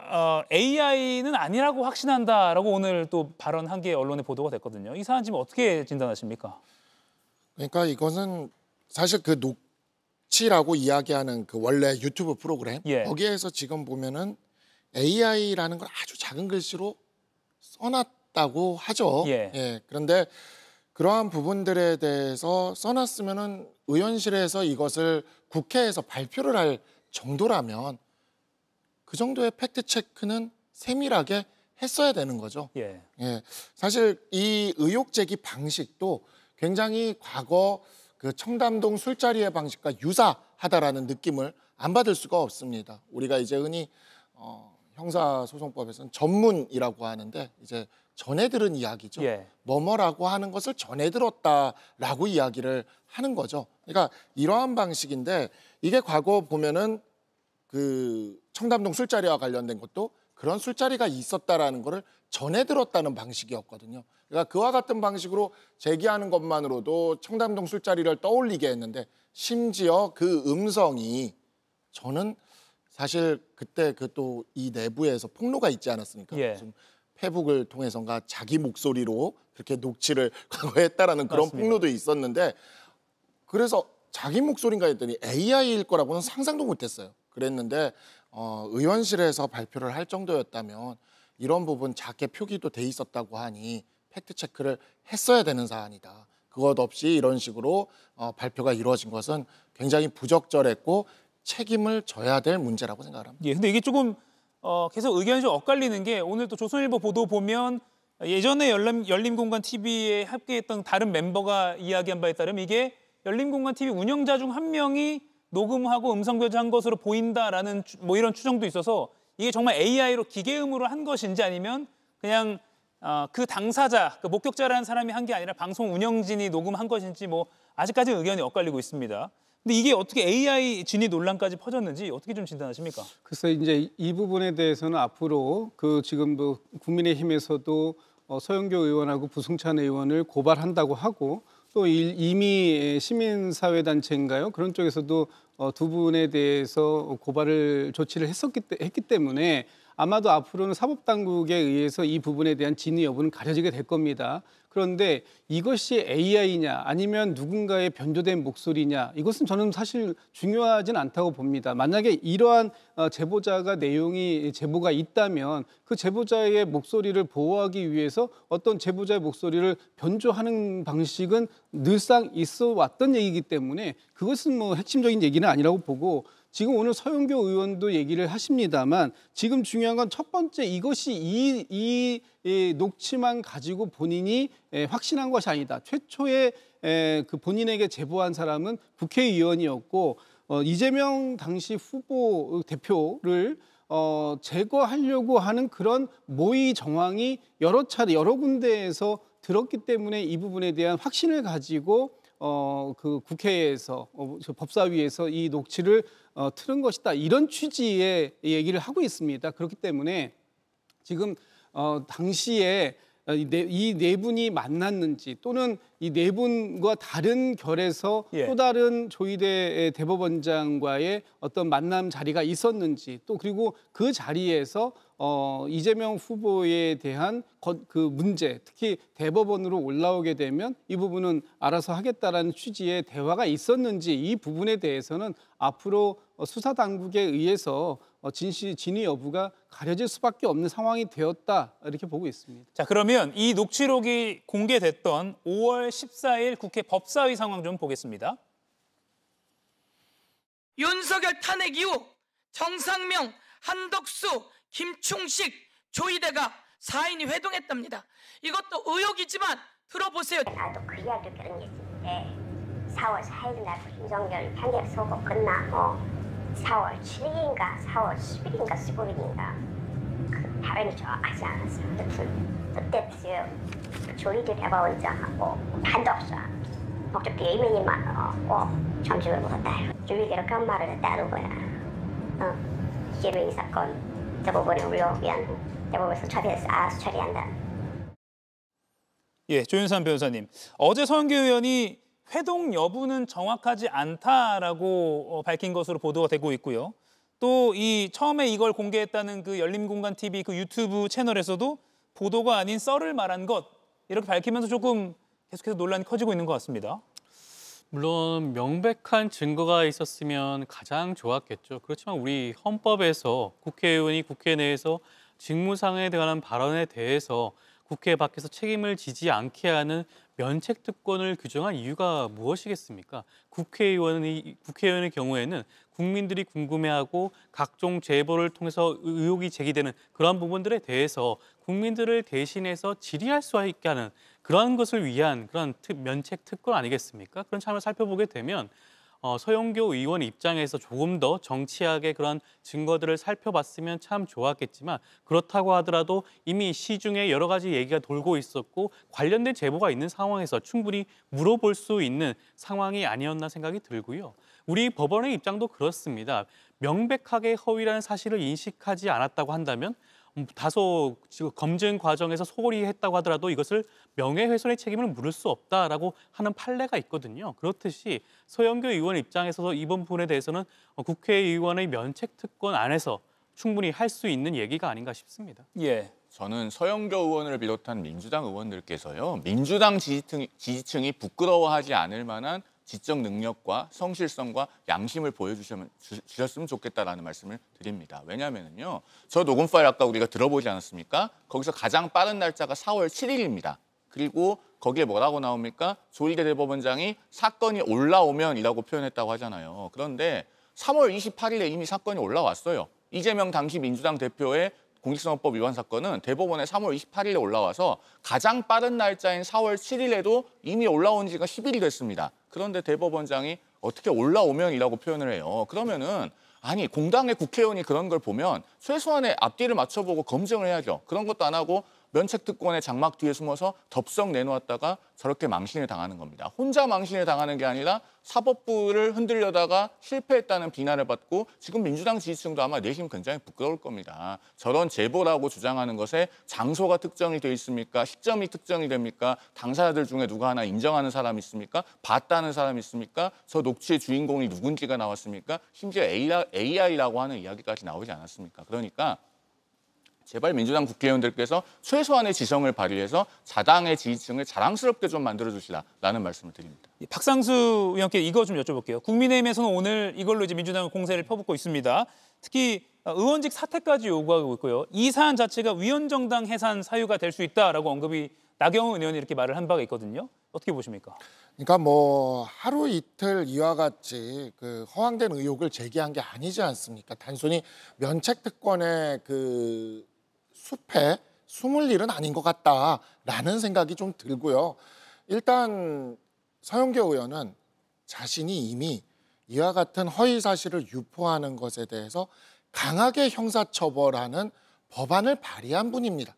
AI는 아니라고 확신한다라고 오늘 또 발언한 게 언론에 보도가 됐거든요. 이 사안 지금 어떻게 진단하십니까? 그러니까 이것은 사실 그 녹취라고 이야기하는 그 원래 유튜브 프로그램 거기에서 지금 보면은 AI라는 걸 아주 작은 글씨로 써놨다고 하죠. 그런데 그러한 부분들에 대해서 써놨으면은 의원실에서 이것을 국회에서 발표를 할 정도라면 그 정도의 팩트 체크는 세밀하게 했어야 되는 거죠. 사실 이 의혹 제기 방식도 굉장히 과거 그 청담동 술자리의 방식과 유사하다라는 느낌을 안 받을 수가 없습니다. 우리가 이제 흔히 형사소송법에서는 전문이라고 하는데 이제 전해 들은 이야기죠. 뭐뭐라고 하는 것을 전해 들었다라고 이야기를 하는 거죠. 그러니까 이러한 방식인데 이게 과거 보면은 그 청담동 술자리와 관련된 것도 그런 술자리가 있었다라는 거를 전해 들었다는 방식이었거든요. 그러니까 그와 같은 방식으로 제기하는 것만으로도 청담동 술자리를 떠올리게 했는데 심지어 그 음성이 저는 사실 그때 그 또 이 내부에서 폭로가 있지 않았습니까? 무슨 페북을 통해서인가 자기 목소리로 그렇게 녹취를 했다라는 그런 폭로도 있었는데 그래서 자기 목소리인가 했더니 AI일 거라고는 상상도 못했어요. 그랬는데 의원실에서 발표를 할 정도였다면 이런 부분 작게 표기도 돼 있었다고 하니 팩트 체크를 했어야 되는 사안이다. 그것 없이 이런 식으로 발표가 이루어진 것은 굉장히 부적절했고 책임을 져야 될 문제라고 생각합니다. 근데 이게 조금 계속 의견이 좀 엇갈리는 게 오늘 또 조선일보 보도 보면 예전에 열린공감TV에 함께했던 다른 멤버가 이야기한 바에 따르면 이게 열린공감TV 운영자 중 한 명이 녹음하고 음성 변조한 것으로 보인다라는 뭐 이런 추정도 있어서 이게 정말 AI로 기계음으로 한 것인지 아니면 그냥 그 당사자, 그 목격자라는 사람이 한 게 아니라 방송 운영진이 녹음한 것인지 뭐 아직까지 의견이 엇갈리고 있습니다. 근데 이게 어떻게 AI 진위 논란까지 퍼졌는지 어떻게 좀 진단하십니까? 글쎄 이제 이 부분에 대해서는 앞으로 그 지금도 국민의힘에서도 서영교 의원하고 부승찬 의원을 고발한다고 하고 또 이미 시민사회단체인가요? 그런 쪽에서도 두 분에 대해서 고발을 조치를 했기 때문에 아마도 앞으로는 사법당국에 의해서 이 부분에 대한 진위 여부는 가려지게 될 겁니다. 그런데 이것이 AI냐 아니면 누군가의 변조된 목소리냐 이것은 저는 사실 중요하진 않다고 봅니다. 만약에 이러한 제보자가 제보가 있다면 그 제보자의 목소리를 보호하기 위해서 어떤 제보자의 목소리를 변조하는 방식은 늘상 있어 왔던 얘기이기 때문에 그것은 뭐 핵심적인 얘기는 아니라고 보고 지금 오늘 서영교 의원도 얘기를 하십니다만 지금 중요한 건 첫 번째 이것이 이 녹취만 가지고 본인이 확신한 것이 아니다. 최초에 그 본인에게 제보한 사람은 국회의원이었고 이재명 당시 후보 대표를 제거하려고 하는 그런 모의 정황이 여러 차례 여러 군데에서 들었기 때문에 이 부분에 대한 확신을 가지고 그 국회에서 법사위에서 이 녹취를 틀은 것이다. 이런 취지의 얘기를 하고 있습니다. 그렇기 때문에 지금 당시에 이 네 분이 만났는지 또는 이 네 분과 다른 결에서 또 다른 조희대 대법원장과의 어떤 만남 자리가 있었는지 또 그리고 그 자리에서 이재명 후보에 대한 그 문제, 특히 대법원으로 올라오게 되면 이 부분은 알아서 하겠다라는 취지의 대화가 있었는지 이 부분에 대해서는 앞으로 수사 당국에 의해서 진위 여부가 가려질 수밖에 없는 상황이 되었다 이렇게 보고 있습니다. 자, 그러면 이 녹취록이 공개됐던 5월 14일 국회 법사위 상황 좀 보겠습니다. 윤석열 탄핵 이후 정상명, 한덕수, 김충식, 조희대가 4인이 회동했답니다. 이것도 의혹이지만 들어보세요. 나도 그 이야기를 들은 게 있는데 4월 4일 날 윤석열 탄핵 선고 끝나고 4월 7일인가 4월 10일인가 15일인가 그 발언이 정확하지 않았어요. 그때쯤 조희대 대법원장하고 한덕수 목적 비밀이 많고 점심을 먹었다. 조희대가 그런 말을 했다는 거야. 이재명 이 사건 대법원에 올려오면 대법원에서 알아서 처리한다. 예, 조윤선 변호사님. 어제 서영교 의원이 회동 여부는 정확하지 않다라고 밝힌 것으로 보도가 되고 있고요. 또 이 처음에 이걸 공개했다는 그 열린공간 TV 그 유튜브 채널에서도 보도가 아닌 썰을 말한 것 이렇게 밝히면서 조금 계속해서 논란이 커지고 있는 것 같습니다. 물론 명백한 증거가 있었으면 가장 좋았겠죠. 그렇지만 우리 헌법에서 국회의원이 국회 내에서 직무상에 관한 발언에 대해서 국회 밖에서 책임을 지지 않게 하는 면책특권을 규정한 이유가 무엇이겠습니까? 국회의원의 경우에는 국민들이 궁금해하고 각종 제보를 통해서 의혹이 제기되는 그런 부분들에 대해서 국민들을 대신해서 질의할 수 있게 하는 그런 것을 위한 그런 면책특권 아니겠습니까? 그런 차원을 살펴보게 되면 서영교 의원 입장에서 조금 더 정치하게 그런 증거들을 살펴봤으면 참 좋았겠지만 그렇다고 하더라도 이미 시중에 여러 가지 얘기가 돌고 있었고 관련된 제보가 있는 상황에서 충분히 물어볼 수 있는 상황이 아니었나 생각이 들고요. 우리 법원의 입장도 그렇습니다. 명백하게 허위라는 사실을 인식하지 않았다고 한다면 다소 검증 과정에서 소홀히 했다고 하더라도 이것을 명예훼손의 책임을 물을 수 없다라고 하는 판례가 있거든요. 그렇듯이 서영교 의원 입장에서도 이번 부분에 대해서는 국회의원의 면책특권 안에서 충분히 할 수 있는 얘기가 아닌가 싶습니다. 예. 저는 서영교 의원을 비롯한 민주당 의원들께서요. 민주당 지지층이 부끄러워하지 않을 만한 지적 능력과 성실성과 양심을 보여주셨으면 좋겠다라는 말씀을 드립니다. 왜냐하면요. 저 녹음 파일 아까 우리가 들어보지 않았습니까? 거기서 가장 빠른 날짜가 4월 7일입니다. 그리고 거기에 뭐라고 나옵니까? 조희대 대법원장이 사건이 올라오면이라고 표현했다고 하잖아요. 그런데 3월 28일에 이미 사건이 올라왔어요. 이재명 당시 민주당 대표의 공직선거법 위반 사건은 대법원에 3월 28일에 올라와서 가장 빠른 날짜인 4월 7일에도 이미 올라온 지가 10일이 됐습니다. 그런데 대법원장이 어떻게 올라오면이라고 표현을 해요. 그러면은 아니 공당의 국회의원이 그런 걸 보면 최소한의 앞뒤를 맞춰보고 검증을 해야죠. 그런 것도 안 하고 면책특권의 장막 뒤에 숨어서 덥석 내놓았다가 저렇게 망신을 당하는 겁니다. 혼자 망신을 당하는 게 아니라 사법부를 흔들려다가 실패했다는 비난을 받고 지금 민주당 지지층도 아마 내심 굉장히 부끄러울 겁니다. 저런 제보라고 주장하는 것에 장소가 특정이 돼 있습니까? 시점이 특정이 됩니까? 당사자들 중에 누가 하나 인정하는 사람이 있습니까? 봤다는 사람이 있습니까? 저 녹취의 주인공이 누군지가 나왔습니까? 심지어 AI라고 하는 이야기까지 나오지 않았습니까? 그러니까 제발 민주당 국회의원들께서 최소한의 지성을 발휘해서 자당의 지지층을 자랑스럽게 좀 만들어주시라라는 말씀을 드립니다. 박상수 의원께 이거 좀 여쭤볼게요. 국민의힘에서는 오늘 이걸로 이제 민주당은 공세를 펴붓고 있습니다. 특히 의원직 사퇴까지 요구하고 있고요. 이 사안 자체가 위헌정당 해산 사유가 될 수 있다라고 언급이 나경원 의원이 이렇게 말을 한 바가 있거든요. 어떻게 보십니까? 그러니까 뭐 하루 이틀 이와 같이 그 허황된 의혹을 제기한 게 아니지 않습니까? 단순히 면책 특권의 그 숲에 숨을 일은 아닌 것 같다라는 생각이 좀 들고요. 일단 서영교 의원은 자신이 이미 이와 같은 허위 사실을 유포하는 것에 대해서 강하게 형사처벌하는 법안을 발의한 분입니다.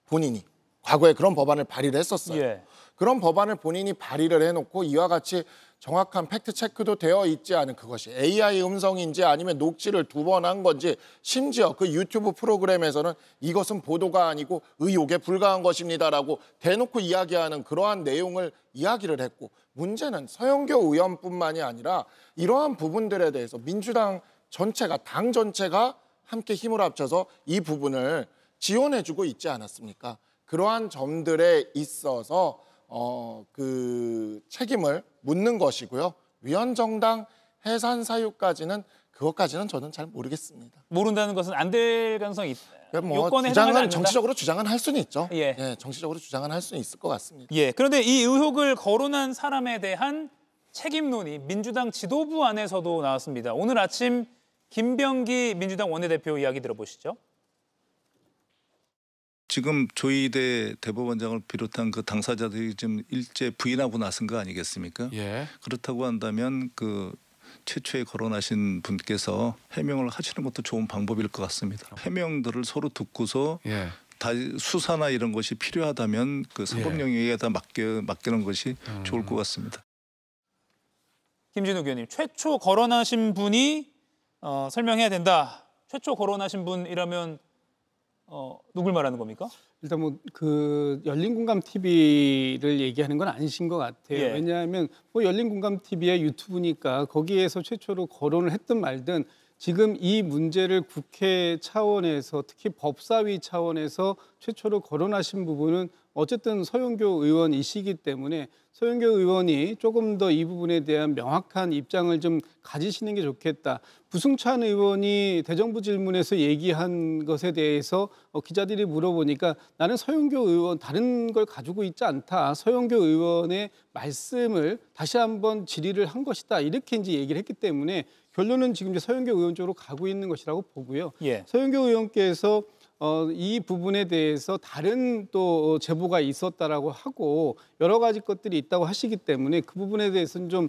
본인이 과거에 그런 법안을 발의를 했었어요. 예. 그런 법안을 본인이 발의를 해놓고 이와 같이 정확한 팩트 체크도 되어 있지 않은 그것이 AI 음성인지 아니면 녹취를 2번 한 건지 심지어 그 유튜브 프로그램에서는 이것은 보도가 아니고 의혹에 불과한 것입니다라고 대놓고 이야기하는 그러한 내용을 이야기를 했고 문제는 서영교 의원뿐만이 아니라 이러한 부분들에 대해서 민주당 전체가 당 전체가 함께 힘을 합쳐서 이 부분을 지원해주고 있지 않았습니까? 그러한 점들에 있어서 그 책임을 묻는 것이고요. 위헌정당 해산 사유까지는 그것까지는 저는 잘 모르겠습니다. 모른다는 것은 안 될 가능성이 있다. 뭐 주장은 정치적으로 주장은 할 수는 있죠. 예. 예, 정치적으로 주장은 할 수는 있을 것 같습니다. 예. 그런데 이 의혹을 거론한 사람에 대한 책임론이 민주당 지도부 안에서도 나왔습니다. 오늘 아침 김병기 민주당 원내대표 이야기 들어보시죠. 지금 조희대 대법원장을 비롯한 그 당사자들이 지금 일제 부인하고 나선 거 아니겠습니까? 예. 그렇다고 한다면 그 최초에 거론하신 분께서 해명을 하시는 것도 좋은 방법일 것 같습니다. 해명들을 서로 듣고서 예. 다 수사나 이런 것이 필요하다면 그 사법 영역에다 맡기는 것이 좋을 것 같습니다. 김진욱 의원님, 최초 거론하신 분이 설명해야 된다. 최초 거론하신 분이라면 누굴 말하는 겁니까? 일단 뭐 그 열린공감 TV를 얘기하는 건 아니신 것 같아요. 예. 왜냐하면 뭐 열린공감 TV의 유튜브니까 거기에서 최초로 거론을 했든 말든 지금 이 문제를 국회 차원에서 특히 법사위 차원에서 최초로 거론하신 부분은 어쨌든 서영교 의원이시기 때문에 서영교 의원이 조금 더 이 부분에 대한 명확한 입장을 좀 가지시는 게 좋겠다. 부승찬 의원이 대정부 질문에서 얘기한 것에 대해서 기자들이 물어보니까 나는 서영교 의원 다른 걸 가지고 있지 않다. 서영교 의원의 말씀을 다시 한번 질의를 한 것이다. 이렇게 이제 얘기를 했기 때문에 결론은 지금 이제 서영교 의원 쪽으로 가고 있는 것이라고 보고요. 예. 서영교 의원께서 이 부분에 대해서 다른 또 제보가 있었다라고 하고 여러 가지 것들이 있다고 하시기 때문에 그 부분에 대해서는 좀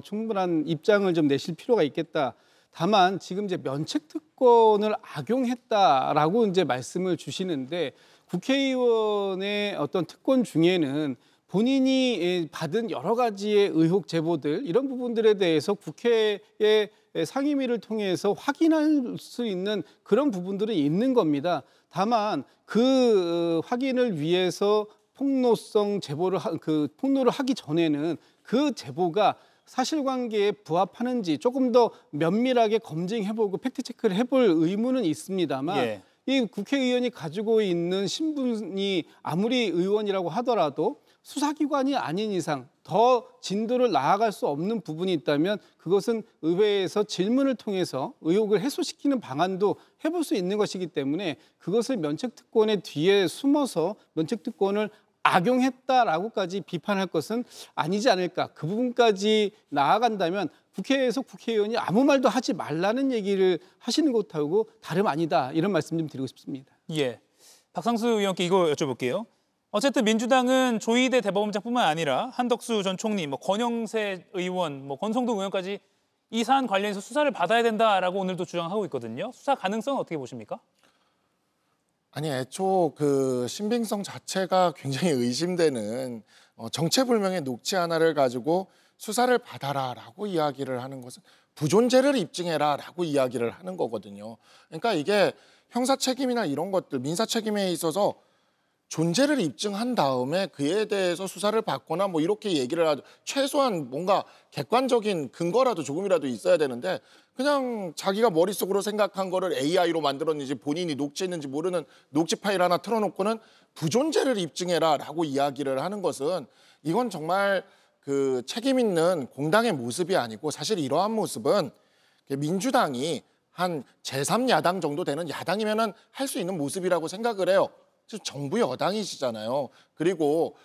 충분한 입장을 좀 내실 필요가 있겠다. 다만 지금 이제 면책 특권을 악용했다라고 이제 말씀을 주시는데 국회의원의 어떤 특권 중에는 본인이 받은 여러 가지의 의혹 제보들 이런 부분들에 대해서 국회의 상임위를 통해서 확인할 수 있는 그런 부분들은 있는 겁니다. 다만 그 확인을 위해서 폭로성 제보를 폭로를 하기 전에는 그 제보가 사실관계에 부합하는지 조금 더 면밀하게 검증해보고 팩트체크를 해볼 의무는 있습니다만 예. 이 국회의원이 가지고 있는 신분이 아무리 의원이라고 하더라도 수사기관이 아닌 이상 더 진도를 나아갈 수 없는 부분이 있다면 그것은 의회에서 질문을 통해서 의혹을 해소시키는 방안도 해볼 수 있는 것이기 때문에 그것을 면책특권의 뒤에 숨어서 면책특권을 악용했다라고까지 비판할 것은 아니지 않을까. 그 부분까지 나아간다면 국회에서 국회의원이 아무 말도 하지 말라는 얘기를 하시는 것하고 다름 아니다. 이런 말씀 좀 드리고 싶습니다. 예, 박상수 의원께 이거 여쭤볼게요. 어쨌든 민주당은 조희대 대법원장뿐만 아니라 한덕수 전 총리, 권영세 의원, 권성동 의원까지 이 사안 관련해서 수사를 받아야 된다라고 오늘도 주장하고 있거든요. 수사 가능성은 어떻게 보십니까? 아니 애초 그 신빙성 자체가 굉장히 의심되는 정체불명의 녹취 하나를 가지고 수사를 받아라라고 이야기를 하는 것은 부존재를 입증해라라고 이야기를 하는 거거든요. 그러니까 이게 형사 책임이나 이런 것들, 민사 책임에 있어서 존재를 입증한 다음에 그에 대해서 수사를 받거나 이렇게 얘기를 하죠. 최소한 뭔가 객관적인 근거라도 조금이라도 있어야 되는데 그냥 자기가 머릿속으로 생각한 거를 AI로 만들었는지 본인이 녹취했는지 모르는 녹취 파일 하나 틀어놓고는 부존재를 입증해라라고 이야기를 하는 것은 이건 정말 그 책임 있는 공당의 모습이 아니고 사실 이러한 모습은 민주당이 한 제3야당 정도 되는 야당이면은 할 수 있는 모습이라고 생각을 해요. 지금 정부 여당이시잖아요. 그리고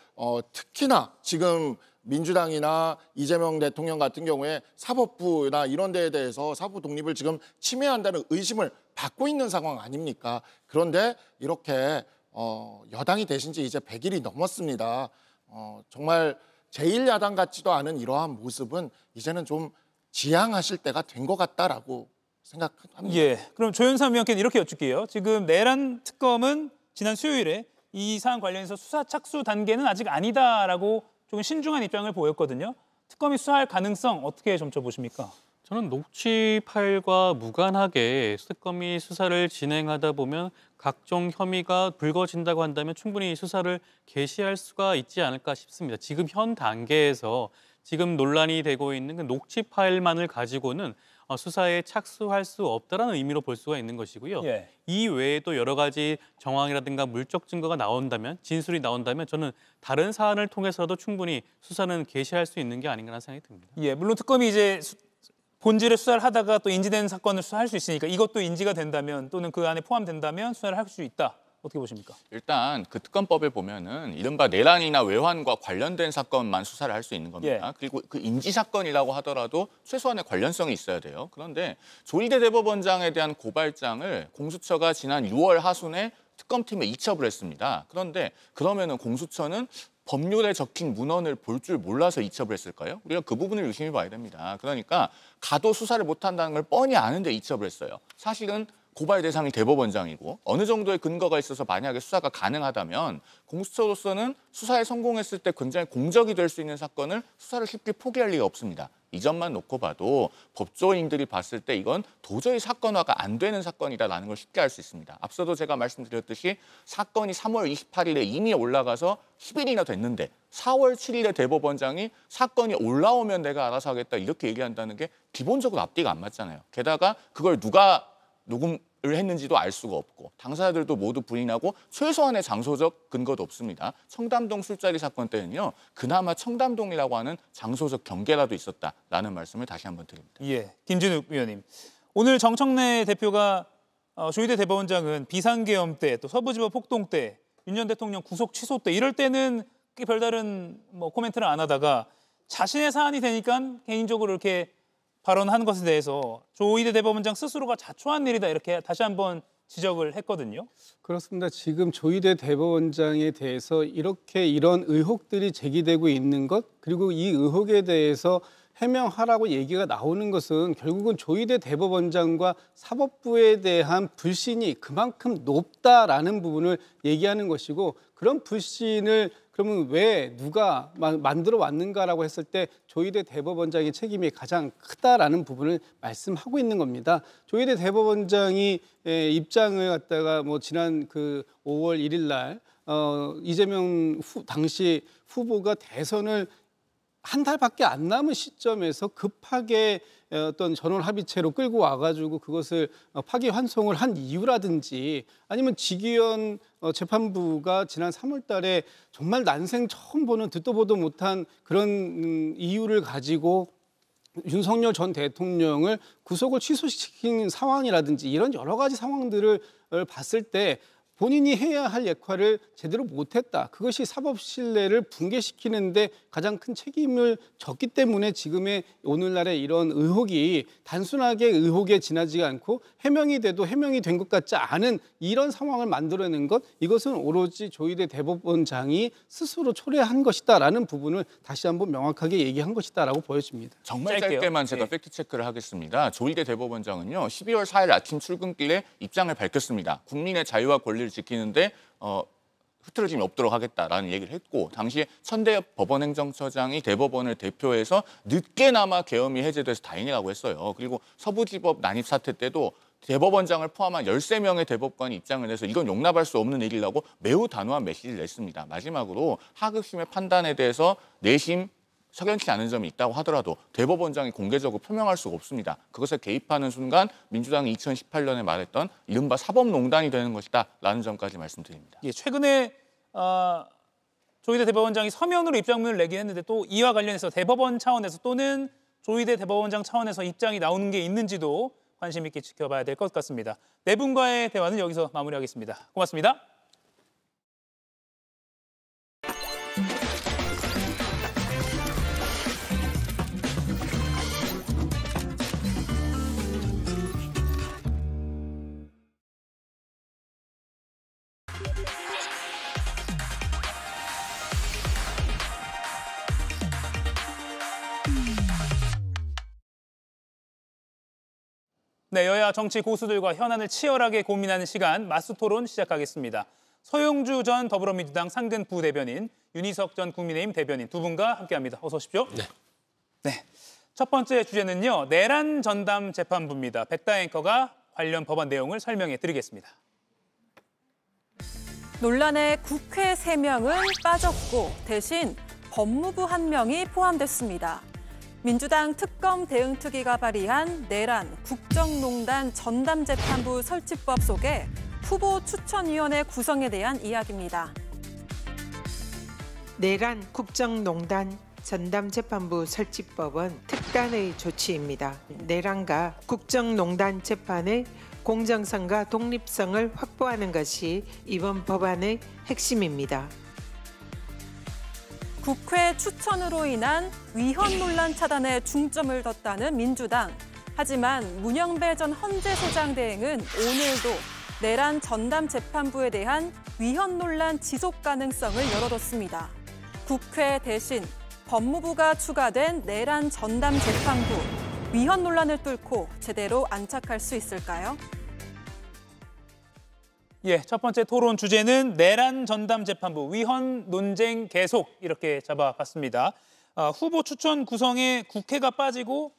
특히나 지금 민주당이나 이재명 대통령 같은 경우에 사법부나 이런 데에 대해서 사법 독립을 지금 침해한다는 의심을 받고 있는 상황 아닙니까? 그런데 이렇게 여당이 되신 지 이제 100일이 넘었습니다. 정말 제1야당 같지도 않은 이러한 모습은 이제는 좀 지양하실 때가 된 것 같다라고 생각합니다. 예, 그럼 조윤선 위원께는 이렇게 여쭙게요. 지금 내란 특검은 지난 수요일에 이 사안 관련해서 수사 착수 단계는 아직 아니다라고 조금 신중한 입장을 보였거든요. 특검이 수사할 가능성 어떻게 점쳐보십니까? 저는 녹취 파일과 무관하게 특검이 수사를 진행하다 보면 각종 혐의가 불거진다고 한다면 충분히 수사를 개시할 수가 있지 않을까 싶습니다. 지금 현 단계에서 지금 논란이 되고 있는 그 녹취 파일만을 가지고는 수사에 착수할 수 없다는 의미로 볼 수가 있는 것이고요. 예. 이 외에도 여러 가지 정황이라든가 물적 증거가 나온다면, 진술이 나온다면 저는 다른 사안을 통해서도 충분히 수사는 개시할 수 있는 게 아닌가라는 생각이 듭니다. 예, 물론 특검이 이제 본질의 수사를 하다가 또 인지된 사건을 수사할 수 있으니까 이것도 인지가 된다면 또는 그 안에 포함된다면 수사를 할 수 있다. 어떻게 보십니까? 일단 그 특검법에 보면은 이른바 내란이나 외환과 관련된 사건만 수사를 할 수 있는 겁니다. 예. 그리고 그 인지 사건이라고 하더라도 최소한의 관련성이 있어야 돼요. 그런데 조희대 대법원장에 대한 고발장을 공수처가 지난 6월 하순에 특검팀에 이첩을 했습니다. 그런데 그러면은 공수처는 법률에 적힌 문헌을 볼 줄 몰라서 이첩을 했을까요? 우리가 그 부분을 유심히 봐야 됩니다. 그러니까 가도 수사를 못한다는 걸 뻔히 아는데 이첩을 했어요. 사실은 고발 대상이 대법원장이고 어느 정도의 근거가 있어서 만약에 수사가 가능하다면 공수처로서는 수사에 성공했을 때 굉장히 공적이 될 수 있는 사건을 수사를 쉽게 포기할 리가 없습니다. 이 점만 놓고 봐도 법조인들이 봤을 때 이건 도저히 사건화가 안 되는 사건이다라는 걸 쉽게 알 수 있습니다. 앞서도 제가 말씀드렸듯이 사건이 3월 28일에 이미 올라가서 10일이나 됐는데 4월 7일에 대법원장이 사건이 올라오면 내가 알아서 하겠다 이렇게 얘기한다는 게 기본적으로 앞뒤가 안 맞잖아요. 게다가 그걸 누가 녹음을 했는지도 알 수가 없고 당사자들도 모두 부인하고 최소한의 장소적 근거도 없습니다. 청담동 술자리 사건 때는요. 그나마 청담동이라고 하는 장소적 경계라도 있었다라는 말씀을 다시 한번 드립니다. 예, 김진욱 위원님. 오늘 정청래 대표가 조희대 대법원장은 비상계엄 때 또 서부지법 폭동 때 윤 전 대통령 구속 취소 때 이럴 때는 별다른 코멘트를 안 하다가 자신의 사안이 되니까 개인적으로 이렇게 발언한 것에 대해서 조희대 대법원장 스스로가 자초한 일이다 이렇게 다시 한번 지적을 했거든요. 그렇습니다. 지금 조희대 대법원장에 대해서 이런 의혹들이 제기되고 있는 것 그리고 이 의혹에 대해서 해명하라고 얘기가 나오는 것은 결국은 조희대 대법원장과 사법부에 대한 불신이 그만큼 높다라는 부분을 얘기하는 것이고 그런 불신을 그러면 왜 누가 만들어 왔는가라고 했을 때 조희대 대법원장의 책임이 가장 크다라는 부분을 말씀하고 있는 겁니다. 조희대 대법원장이 입장을 갖다가 지난 그 5월 1일 날 이재명 당시 후보가 대선을 한 달밖에 안 남은 시점에서 급하게 어떤 전원 합의체로 끌고 와가지고 그것을 파기환송을 한 이유라든지 아니면 지기현 재판부가 지난 3월 달에 정말 난생 처음 보는 듣도 보도 못한 그런 이유를 가지고 윤석열 전 대통령을 구속을 취소시킨 상황이라든지 이런 여러 가지 상황들을 봤을 때 본인이 해야 할 역할을 제대로 못했다. 그것이 사법 신뢰를 붕괴시키는데 가장 큰 책임을 졌기 때문에 지금의 오늘날의 이런 의혹이 단순하게 의혹에 지나지가 않고 해명이 돼도 해명이 된 것 같지 않은 이런 상황을 만들어낸 것 이것은 오로지 조희대 대법원장이 스스로 초래한 것이다라는 부분을 다시 한번 명확하게 얘기한 것이다라고 보여집니다. 정말 짧게만 제가 팩트체크를 하겠습니다. 조희대 대법원장은요. 12월 4일 아침 출근길에 입장을 밝혔습니다. 국민의 자유와 권리를 지키는데 흐트러짐이 없도록 하겠다라는 얘기를 했고 당시에 천대엽 법원행정처장이 대법원을 대표해서 늦게나마 계엄이 해제돼서 다행이라고 했어요. 그리고 서부지법 난입 사태 때도 대법원장을 포함한 13명의 대법관이 입장을 내서 이건 용납할 수 없는 일이라고 매우 단호한 메시지를 냈습니다. 마지막으로 하급심의 판단에 대해서 내심 석연치 않은 점이 있다고 하더라도 대법원장이 공개적으로 표명할 수가 없습니다. 그것에 개입하는 순간 민주당이 2018년에 말했던 이른바 사법농단이 되는 것이다라는 점까지 말씀드립니다. 예, 최근에 조희대 대법원장이 서면으로 입장문을 내긴 했는데 또 이와 관련해서 대법원 차원에서 또는 조희대 대법원장 차원에서 입장이 나오는 게 있는지도 관심 있게 지켜봐야 될 것 같습니다. 네 분과의 대화는 여기서 마무리하겠습니다. 고맙습니다. 네, 여야 정치 고수들과 현안을 치열하게 고민하는 시간 맞수토론 시작하겠습니다. 서영주 전 더불어민주당 상근 부대변인, 윤희석 전 국민의힘 대변인 두 분과 함께합니다. 어서 오십시오. 네. 첫 번째 주제는요, 내란 전담 재판부입니다. 백다 앵커가 관련 법안 내용을 설명해 드리겠습니다. 논란에 국회 3명은 빠졌고 대신 법무부 1명이 포함됐습니다. 민주당 특검 대응특위가 발의한 내란 국정농단 전담재판부 설치법 속에 후보 추천위원회 구성에 대한 이야기입니다. 내란 국정농단 전담재판부 설치법은 특단의 조치입니다. 내란과 국정농단 재판의 공정성과 독립성을 확보하는 것이 이번 법안의 핵심입니다. 국회 추천으로 인한 위헌 논란 차단에 중점을 뒀다는 민주당. 하지만 문영배 전 헌재소장 대행은 오늘도 내란 전담 재판부에 대한 위헌 논란 지속 가능성을 열어뒀습니다. 국회 대신 법무부가 추가된 내란 전담 재판부. 위헌 논란을 뚫고 제대로 안착할 수 있을까요? 예, 첫 번째 토론 주제는 내란 전담 재판부 위헌 논쟁 계속 이렇게 잡아봤습니다. 후보 추천 구성에 국회가 빠지고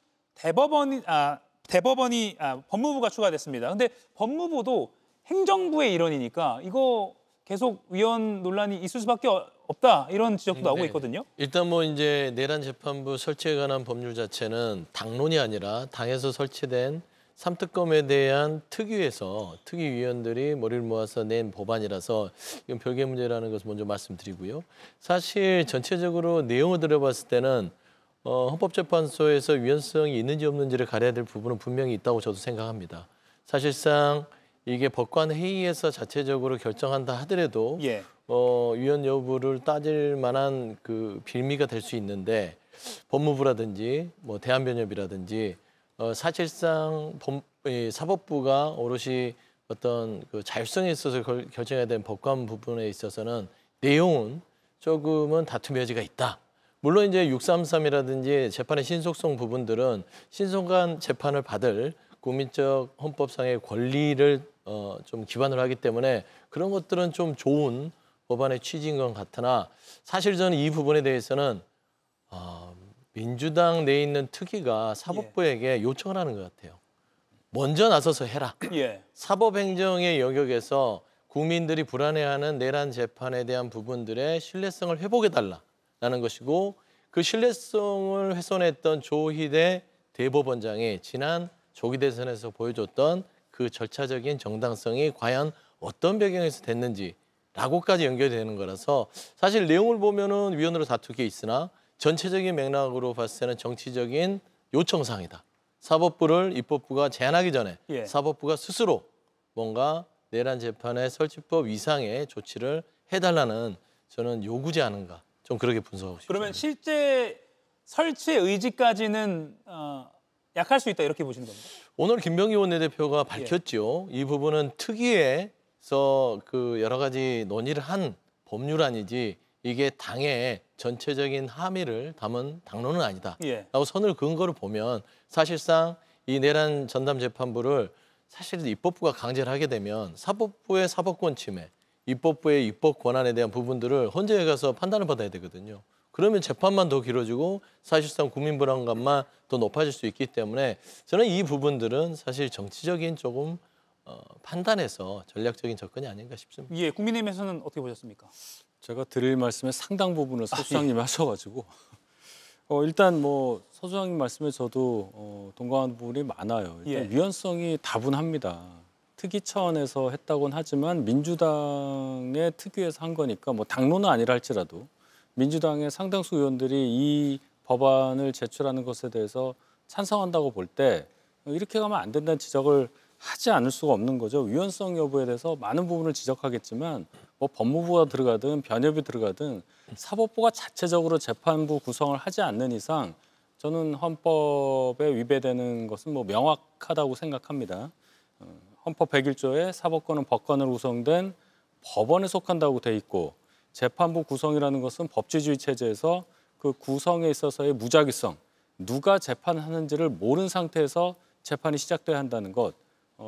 법무부가 추가됐습니다. 근데 법무부도 행정부의 일원이니까 이거 계속 위헌 논란이 있을 수밖에 없다 이런 지적도 나오고 있거든요. 일단 뭐 이제 내란 재판부 설치에 관한 법률 자체는 당론이 아니라 당에서 설치된 3특검에 대한 특위에서 특위위원들이 머리를 모아서 낸 법안이라서 이건 별개 문제라는 것을 먼저 말씀드리고요. 사실 전체적으로 내용을 들어봤을 때는 헌법재판소에서 위헌성이 있는지 없는지를 가려야 될 부분은 분명히 있다고 저도 생각합니다. 사실상 이게 법관회의에서 자체적으로 결정한다 하더라도 위헌 여부를 따질 만한 그 빌미가 될 수 있는데 법무부라든지 뭐 대한변협이라든지 사실상 사법부가 오롯이 어떤 그 자율성에 있어서 결정해야 되는 법관 부분에 있어서는 내용은 조금은 다툼의 여지가 있다. 물론 이제 633이라든지 재판의 신속성 부분들은 신속한 재판을 받을 국민적 헌법상의 권리를 좀 기반으로 하기 때문에 그런 것들은 좀 좋은 법안의 취지인 것 같으나 사실 저는 이 부분에 대해서는 민주당 내에 있는 특위가 사법부에게 요청을 하는 것 같아요. 먼저 나서서 해라. 사법행정의 영역에서 국민들이 불안해하는 내란 재판에 대한 부분들의 신뢰성을 회복해달라는 것이고 그 신뢰성을 훼손했던 조희대 대법원장이 지난 조기 대선에서 보여줬던 그 절차적인 정당성이 과연 어떤 배경에서 됐는지라고까지 연결되는 거라서 사실 내용을 보면은 위헌으로 다투게 있으나 전체적인 맥락으로 봤을 때는 정치적인 요청사항이다. 사법부를 입법부가 제안하기 전에 사법부가 스스로 뭔가 내란 재판의 설치법 이상의 조치를 해달라는 저는 요구지 않은가. 좀 그렇게 분석하고 싶습니다. 그러면 실제 설치의 의지까지는 약할 수 있다 이렇게 보시는 겁니까? 오늘 김병기 원내대표가 밝혔죠. 이 부분은 특위에서 그 여러 가지 논의를 한 법률안이지 이게 당의 전체적인 함의를 담은 당론은 아니다. 라고 선을 그은 거를 보면 사실상 이 내란 전담 재판부를 사실 입법부가 강제를 하게 되면 사법부의 사법권 침해, 입법부의 입법 권한에 대한 부분들을 헌재에 가서 판단을 받아야 되거든요. 그러면 재판만 더 길어지고 사실상 국민 불안감만 더 높아질 수 있기 때문에 저는 이 부분들은 사실 정치적인 조금 판단해서 전략적인 접근이 아닌가 싶습니다. 예, 국민의힘에서는 어떻게 보셨습니까? 제가 드릴 말씀의 상당 부분을 서 수장님이 하셔가지고 일단 뭐 서 수장님 말씀에 저도 동감하는 부분이 많아요. 일단 위헌성이 다분합니다. 특위 차원에서 했다고는 하지만 민주당의 특위에서 한 거니까 뭐 당론은 아니라 할지라도 민주당의 상당수 의원들이 이 법안을 제출하는 것에 대해서 찬성한다고 볼 때 이렇게 가면 안 된다는 지적을 하지 않을 수가 없는 거죠. 위헌성 여부에 대해서 많은 부분을 지적하겠지만 뭐 법무부가 들어가든 변협이 들어가든 사법부가 자체적으로 재판부 구성을 하지 않는 이상 저는 헌법에 위배되는 것은 뭐 명확하다고 생각합니다. 헌법 101조에 사법권은 법관으로 구성된 법원에 속한다고 돼 있고 재판부 구성이라는 것은 법치주의 체제에서 그 구성에 있어서의 무작위성, 누가 재판하는지를 모르는 상태에서 재판이 시작돼야 한다는 것,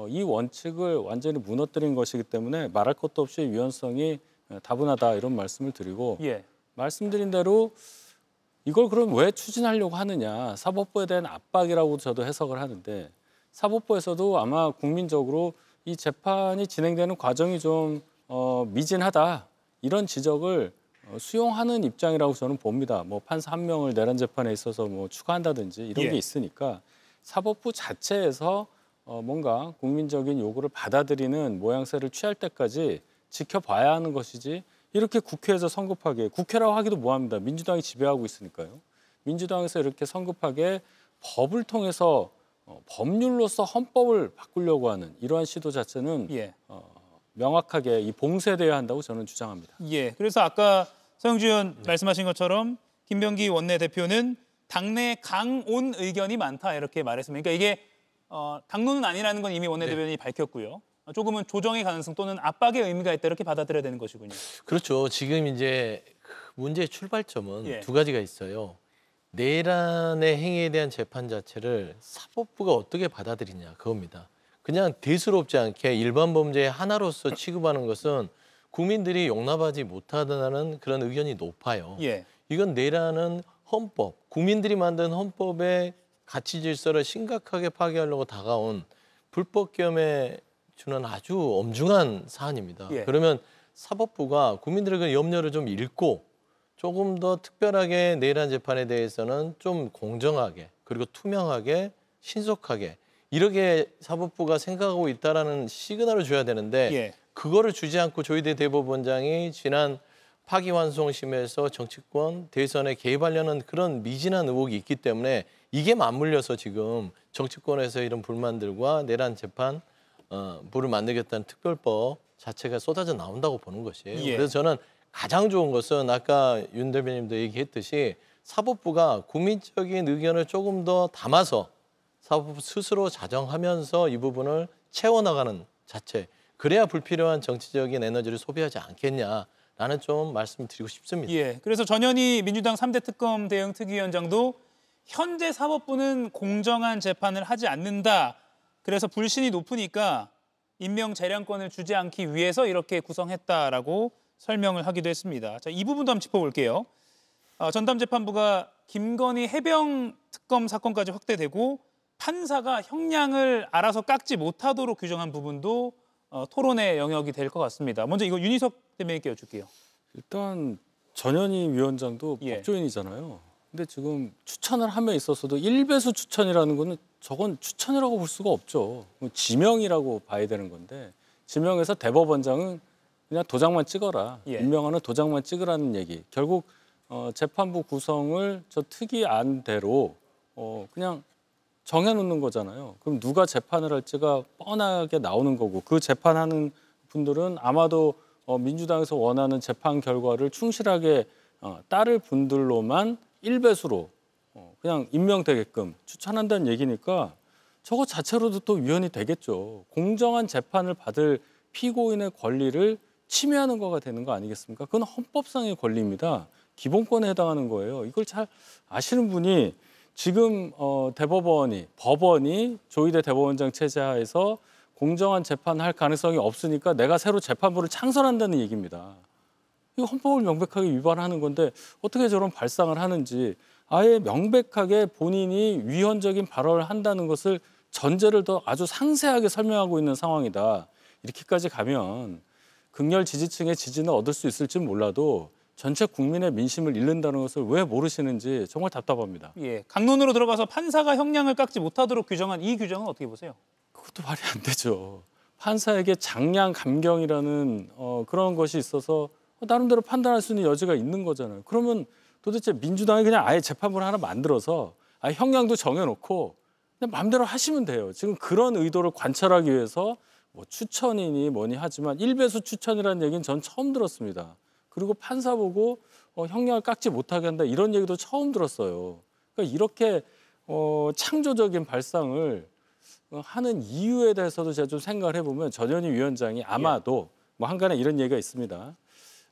이 원칙을 완전히 무너뜨린 것이기 때문에 말할 것도 없이 위헌성이 다분하다 이런 말씀을 드리고 말씀드린 대로 이걸 그럼 왜 추진하려고 하느냐, 사법부에 대한 압박이라고 저도 해석을 하는데 사법부에서도 아마 국민적으로 이 재판이 진행되는 과정이 좀 미진하다 이런 지적을 수용하는 입장이라고 저는 봅니다. 뭐 판사 한 명을 내란 재판에 있어서 뭐 추가한다든지 이런 게 있으니까 사법부 자체에서 뭔가 국민적인 요구를 받아들이는 모양새를 취할 때까지 지켜봐야 하는 것이지 이렇게 국회에서 성급하게, 국회라고 하기도 뭐합니다. 민주당이 지배하고 있으니까요. 민주당에서 이렇게 성급하게 법을 통해서 법률로서 헌법을 바꾸려고 하는 이러한 시도 자체는 명확하게 이 봉쇄돼야 한다고 저는 주장합니다. 그래서 아까 서영주 의원 말씀하신 것처럼 김병기 원내대표는 당내 강온 의견이 많다 이렇게 말했습니다. 그러니까 이게 당론은 아니라는 건 이미 원내대변인이 밝혔고요. 조금은 조정의 가능성 또는 압박의 의미가 있다 이렇게 받아들여야 되는 것이군요. 그렇죠. 지금 이제 문제의 출발점은 두 가지가 있어요. 내란의 행위에 대한 재판 자체를 사법부가 어떻게 받아들이냐 그겁니다. 그냥 대수롭지 않게 일반 범죄의 하나로서 취급하는 것은 국민들이 용납하지 못하다는 그런 의견이 높아요. 이건 내란은 헌법, 국민들이 만든 헌법의 가치 질서를 심각하게 파괴하려고 다가온 불법겸에 주는 아주 엄중한 사안입니다. 그러면 사법부가 국민들의 그 염려를 좀 읽고 조금 더 특별하게 내란 재판에 대해서는 좀 공정하게 그리고 투명하게 신속하게 이렇게 사법부가 생각하고 있다라는 시그널을 줘야 되는데 그거를 주지 않고 조희대 대법원장이 지난 파기환송심에서 정치권 대선에 개입하려는 그런 미진한 의혹이 있기 때문에 이게 맞물려서 지금 정치권에서 이런 불만들과 내란 재판 부를 만들겠다는 특별법 자체가 쏟아져 나온다고 보는 것이에요. 그래서 저는 가장 좋은 것은 아까 윤 대변인도 얘기했듯이 사법부가 국민적인 의견을 조금 더 담아서 사법부 스스로 자정하면서 이 부분을 채워나가는 자체. 그래야 불필요한 정치적인 에너지를 소비하지 않겠냐라는 좀 말씀을 드리고 싶습니다. 그래서 전현희 민주당 3대 특검 대응 특위위원장도 현재 사법부는 공정한 재판을 하지 않는다. 그래서 불신이 높으니까 임명 재량권을 주지 않기 위해서 이렇게 구성했다라고 설명을 하기도 했습니다. 자, 이 부분도 한번 짚어볼게요. 전담재판부가 김건희 해병 특검 사건까지 확대되고 판사가 형량을 알아서 깎지 못하도록 규정한 부분도 토론의 영역이 될 것 같습니다. 먼저 이거 윤희석 대변인께 여쭐게요. 일단 전현희 위원장도 법조인이잖아요. 근데 지금 추천을 함에 있어서도 1배수 추천이라는 거는 저건 추천이라고 볼 수가 없죠. 지명이라고 봐야 되는 건데 지명에서 대법원장은 그냥 도장만 찍어라. 임명하는 도장만 찍으라는 얘기. 결국 재판부 구성을 저 특이안대로 그냥 정해놓는 거잖아요. 그럼 누가 재판을 할지가 뻔하게 나오는 거고 그 재판하는 분들은 아마도 민주당에서 원하는 재판 결과를 충실하게 따를 분들로만 1배수로 그냥 임명되게끔 추천한다는 얘기니까 저거 자체로도 또 위헌이 되겠죠. 공정한 재판을 받을 피고인의 권리를 침해하는 거가 되는 거 아니겠습니까? 그건 헌법상의 권리입니다. 기본권에 해당하는 거예요. 이걸 잘 아시는 분이 지금 법원이 조희대 대법원장 체제하에서 공정한 재판을 할 가능성이 없으니까 내가 새로 재판부를 창설한다는 얘기입니다. 이거 헌법을 명백하게 위반하는 건데 어떻게 저런 발상을 하는지 아예 명백하게 본인이 위헌적인 발언을 한다는 것을 전제를 더 아주 상세하게 설명하고 있는 상황이다. 이렇게까지 가면 극렬 지지층의 지지는 얻을 수 있을지 몰라도 전체 국민의 민심을 잃는다는 것을 왜 모르시는지 정말 답답합니다. 강론으로 들어가서 판사가 형량을 깎지 못하도록 규정한 이 규정은 어떻게 보세요? 그것도 말이 안 되죠. 판사에게 장량 감경이라는 그런 것이 있어서 나름대로 판단할 수 있는 여지가 있는 거잖아요. 그러면 도대체 민주당이 그냥 아예 재판부를 하나 만들어서 아예 형량도 정해놓고 그냥 마음대로 하시면 돼요. 지금 그런 의도를 관철하기 위해서 뭐 추천이니 뭐니 하지만 1배수 추천이라는 얘기는 전 처음 들었습니다. 그리고 판사 보고 형량을 깎지 못하게 한다 이런 얘기도 처음 들었어요. 그러니까 이렇게 창조적인 발상을 하는 이유에 대해서도 제가 좀 생각을 해보면 전현희 위원장이 아마도 뭐 한간에 이런 얘기가 있습니다.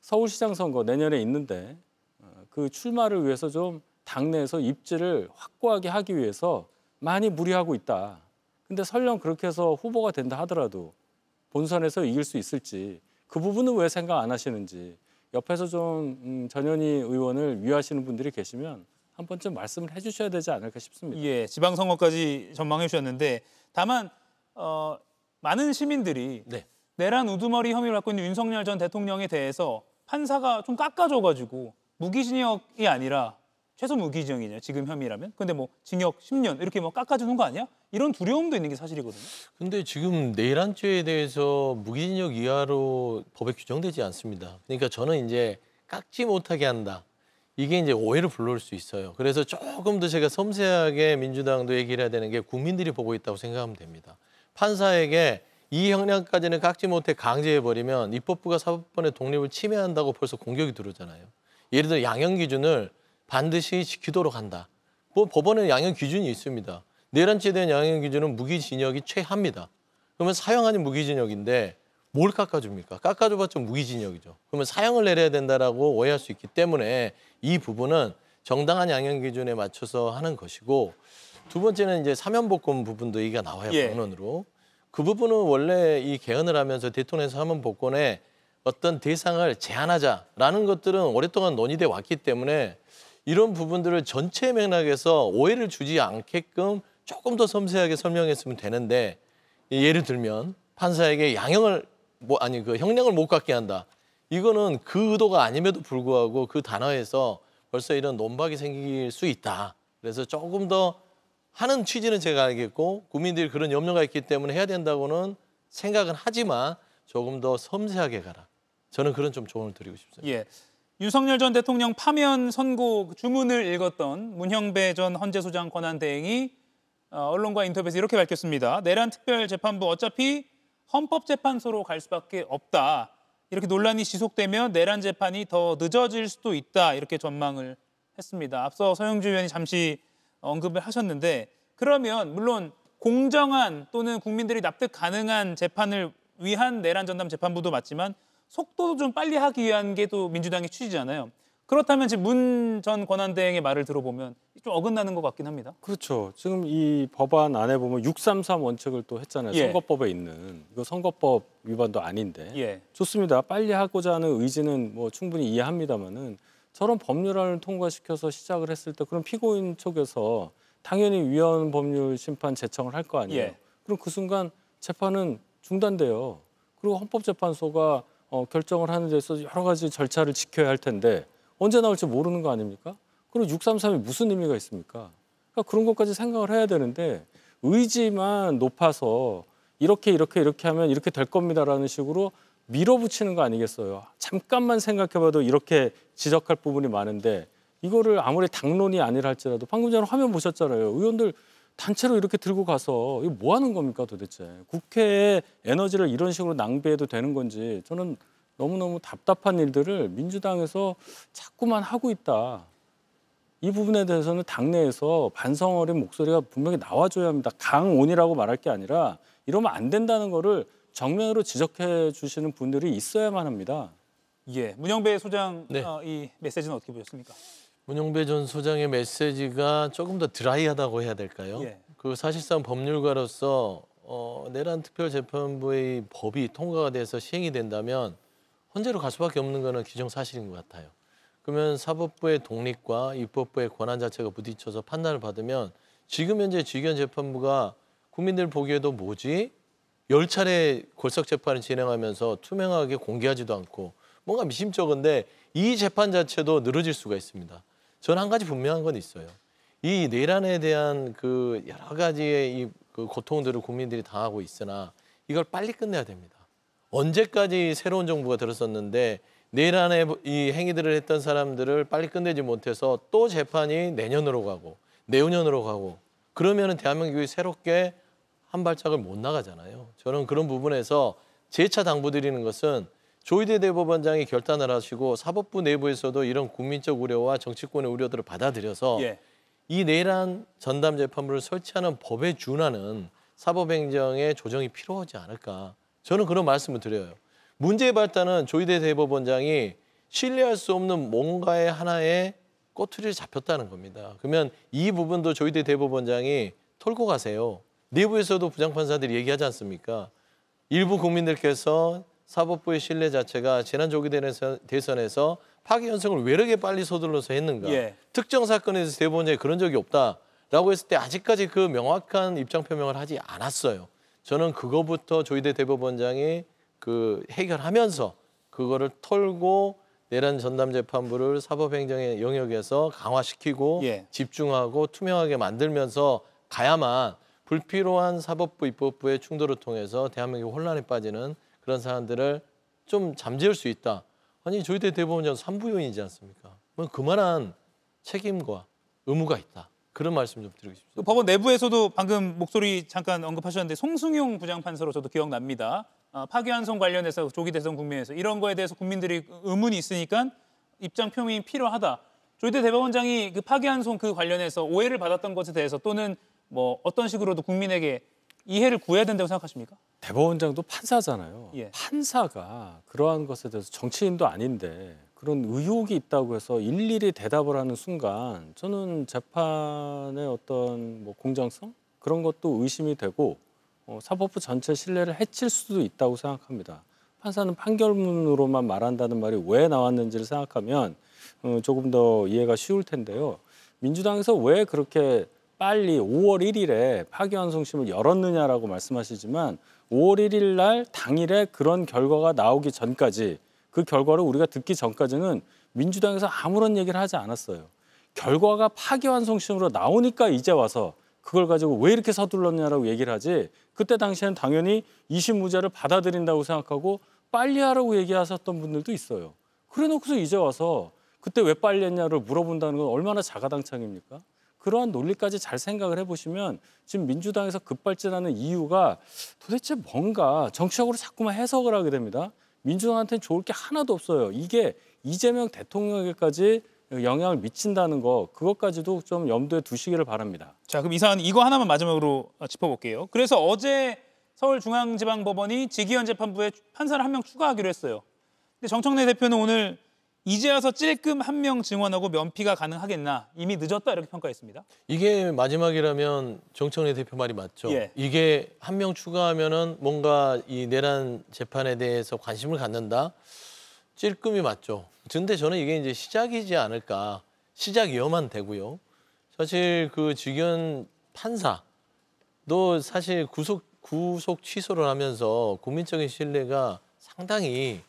서울시장 선거 내년에 있는데 그 출마를 위해서 좀 당내에서 입지를 확고하게 하기 위해서 많이 무리하고 있다. 근데 설령 그렇게 해서 후보가 된다 하더라도 본선에서 이길 수 있을지 그 부분은 왜 생각 안 하시는지 옆에서 좀 전현희 의원을 위하시는 분들이 계시면 한 번쯤 말씀을 해주셔야 되지 않을까 싶습니다. 예, 지방선거까지 전망해 주셨는데 다만 많은 시민들이 내란 우두머리 혐의를 갖고 있는 윤석열 전 대통령에 대해서 판사가 좀 깎아줘가지고 무기징역이 아니라 최소 무기징역이냐 지금 혐의라면 근데 뭐 징역 10년 이렇게 뭐 깎아주는 거 아니야? 이런 두려움도 있는 게 사실이거든요. 근데 지금 내란죄에 대해서 무기징역 이하로 법에 규정되지 않습니다. 그러니까 저는 이제 깎지 못하게 한다. 이게 이제 오해를 불러올 수 있어요. 그래서 조금 더 제가 섬세하게 민주당도 얘기를 해야 되는 게 국민들이 보고 있다고 생각하면 됩니다. 판사에게 이 형량까지는 깎지 못해 강제해버리면 입법부가 사법권의 독립을 침해한다고 벌써 공격이 들어오잖아요. 예를 들어 양형 기준을 반드시 지키도록 한다. 뭐 법원에 양형 기준이 있습니다. 내란죄에 대한 양형 기준은 무기징역이 최하입니다. 그러면 사형 아닌 무기징역인데 뭘 깎아줍니까? 깎아줘봤자 무기징역이죠. 그러면 사형을 내려야 된다라고 오해할 수 있기 때문에 이 부분은 정당한 양형 기준에 맞춰서 하는 것이고 두 번째는 이제 사면복권 부분도 얘기가 나와요. 법론으로. 그 부분은 원래 이 개헌을 하면서 대통령에서 사면복권에 어떤 대상을 제한하자라는 것들은 오랫동안 논의돼 왔기 때문에 이런 부분들을 전체 맥락에서 오해를 주지 않게끔 조금 더 섬세하게 설명했으면 되는데 예를 들면 판사에게 양형을 그 형량을 못 갖게 한다. 이거는 그 의도가 아님에도 불구하고 그 단어에서 벌써 이런 논박이 생길 수 있다. 그래서 조금 더 하는 취지는 제가 알겠고 국민들이 그런 염려가 있기 때문에 해야 된다고는 생각은 하지만 조금 더 섬세하게 가라. 저는 그런 좀 조언을 드리고 싶습니다. 예. 윤석열 전 대통령 파면 선고 주문을 읽었던 문형배 전 헌재소장 권한대행이 언론과 인터뷰에서 이렇게 밝혔습니다. 내란 특별재판부 어차피 헌법재판소로 갈 수밖에 없다. 이렇게 논란이 지속되면 내란 재판이 더 늦어질 수도 있다. 이렇게 전망을 했습니다. 앞서 서영주 의원이 잠시 언급을 하셨는데 그러면 물론 공정한 또는 국민들이 납득 가능한 재판을 위한 내란 전담 재판부도 맞지만 속도도 좀 빨리 하기 위한 게 또 민주당의 취지잖아요. 그렇다면 지금 문 전 권한대행의 말을 들어보면 좀 어긋나는 것 같긴 합니다. 그렇죠. 지금 이 법안 안에 보면 633 원칙을 또 했잖아요. 선거법에 있는. 이거 선거법 위반도 아닌데. 좋습니다. 빨리 하고자 하는 의지는 뭐 충분히 이해합니다만은 저런 법률안을 통과시켜서 시작을 했을 때 그럼 피고인 쪽에서 당연히 위헌 법률 심판 제청을 할 거 아니에요. 그럼 그 순간 재판은 중단돼요. 그리고 헌법재판소가 결정을 하는 데 있어서 여러 가지 절차를 지켜야 할 텐데 언제 나올지 모르는 거 아닙니까? 그럼 633이 무슨 의미가 있습니까? 그러니까 그런 것까지 생각을 해야 되는데 의지만 높아서 이렇게 하면 이렇게 될 겁니다라는 식으로 밀어붙이는 거 아니겠어요? 잠깐만 생각해봐도 이렇게 지적할 부분이 많은데 이거를 아무리 당론이 아니라 할지라도 방금 전에 화면 보셨잖아요. 의원들 단체로 이렇게 들고 가서 이거 뭐 하는 겁니까 도대체? 국회에 에너지를 이런 식으로 낭비해도 되는 건지 저는 너무너무 답답한 일들을 민주당에서 자꾸만 하고 있다. 이 부분에 대해서는 당내에서 반성 어린 목소리가 분명히 나와줘야 합니다. 강온이라고 말할 게 아니라 이러면 안 된다는 거를 정면으로 지적해 주시는 분들이 있어야만 합니다. 예, 문형배 소장 이 메시지는 어떻게 보셨습니까? 문형배 전 소장의 메시지가 조금 더 드라이하다고 해야 될까요? 그 사실상 법률가로서 내란 특별재판부의 법이 통과가 돼서 시행이 된다면 헌재로 갈 수밖에 없는 거는 기정사실인 것 같아요. 그러면 사법부의 독립과 입법부의 권한 자체가 부딪혀서 판단을 받으면 지금 현재 지휘견재판부가 국민들 보기에도 뭐지? 10차례 골석재판을 진행하면서 투명하게 공개하지도 않고 뭔가 미심쩍은데 이 재판 자체도 늘어질 수가 있습니다. 저는 한 가지 분명한 건 있어요. 이 내란에 대한 그 여러 가지의 그 고통들을 국민들이 당하고 있으나 이걸 빨리 끝내야 됩니다. 언제까지 새로운 정부가 들었었는데 내란의 이 행위들을 했던 사람들을 빨리 끝내지 못해서 또 재판이 내년으로 가고 내후년으로 가고 그러면은 대한민국이 새롭게 한 발짝을 못 나가잖아요. 저는 그런 부분에서 재차 당부드리는 것은 조희대 대법원장이 결단을 하시고 사법부 내부에서도 이런 국민적 우려와 정치권의 우려들을 받아들여서 이 내란 전담 재판부를 설치하는 법에 준하는 사법행정의 조정이 필요하지 않을까. 저는 그런 말씀을 드려요. 문제의 발단은 조희대 대법원장이 신뢰할 수 없는 뭔가의 하나의 꼬투리를 잡혔다는 겁니다. 그러면 이 부분도 조희대 대법원장이 털고 가세요. 내부에서도 부장판사들이 얘기하지 않습니까? 일부 국민들께서 사법부의 신뢰 자체가 지난 조기 대선에서 파기환송을 왜 이렇게 빨리 서둘러서 했는가. 특정 사건에 대해서 대법원장이 그런 적이 없다라고 했을 때 아직까지 그 명확한 입장 표명을 하지 않았어요. 저는 그거부터 조희대 대법원장이 그 해결하면서 그거를 털고 내란 전담재판부를 사법행정의 영역에서 강화시키고 집중하고 투명하게 만들면서 가야만 불필요한 사법부, 입법부의 충돌을 통해서 대한민국이 혼란에 빠지는 그런 사안들을 좀 잠재울 수 있다. 아니 조희대 대법원장 3부 요인이지 않습니까? 그만한 책임과 의무가 있다. 그런 말씀 좀 드리고 싶습니다. 법원 내부에서도 방금 목소리 잠깐 언급하셨는데 송승용 부장판사로 저도 기억납니다. 파기환송 관련해서 조기 대선 국면에서 이런 거에 대해서 국민들이 의문이 있으니까 입장 표명이 필요하다. 조희대 대법원장이 그 파기환송 그 관련해서 오해를 받았던 것에 대해서 또는 뭐 어떤 식으로도 국민에게 이해를 구해야 된다고 생각하십니까? 대법원장도 판사잖아요. 판사가 그러한 것에 대해서 정치인도 아닌데 그런 의혹이 있다고 해서 일일이 대답을 하는 순간 저는 재판의 어떤 뭐 공정성 그런 것도 의심이 되고 사법부 전체 신뢰를 해칠 수도 있다고 생각합니다. 판사는 판결문으로만 말한다는 말이 왜 나왔는지를 생각하면 조금 더 이해가 쉬울 텐데요. 민주당에서 왜 그렇게 빨리 5월 1일에 파기환송심을 열었느냐라고 말씀하시지만 5월 1일 날 당일에 그런 결과가 나오기 전까지 그 결과를 우리가 듣기 전까지는 민주당에서 아무런 얘기를 하지 않았어요. 결과가 파기환송심으로 나오니까 이제 와서 그걸 가지고 왜 이렇게 서둘렀냐라고 얘기를 하지 그때 당시에는 당연히 2심 무죄를 받아들인다고 생각하고 빨리 하라고 얘기하셨던 분들도 있어요. 그래 놓고서 이제 와서 그때 왜 빨리 했냐를 물어본다는 건 얼마나 자가당착입니까? 그러한 논리까지 잘 생각을 해보시면 지금 민주당에서 급발진하는 이유가 도대체 뭔가 정치적으로 자꾸만 해석을 하게 됩니다. 민주당한테는 좋을 게 하나도 없어요. 이게 이재명 대통령에게까지 영향을 미친다는 거 그것까지도 좀 염두에 두시기를 바랍니다. 자, 그럼 이 사안 이거 하나만 마지막으로 짚어볼게요. 그래서 어제 서울중앙지방법원이 지기현 재판부에 판사를 한 명 추가하기로 했어요. 근데 정청래 대표는 오늘 이제 와서 찔끔 한 명 증언하고 면피가 가능하겠나 이미 늦었다 이렇게 평가했습니다. 이게 마지막이라면 정청래 대표 말이 맞죠. 이게 한 명 추가하면은 뭔가 이 내란 재판에 대해서 관심을 갖는다. 찔끔이 맞죠. 근데 저는 이게 이제 시작이지 않을까. 시작이어만 되고요. 사실 그 지기현 판사도 사실 구속 취소를 하면서 국민적인 신뢰가 상당히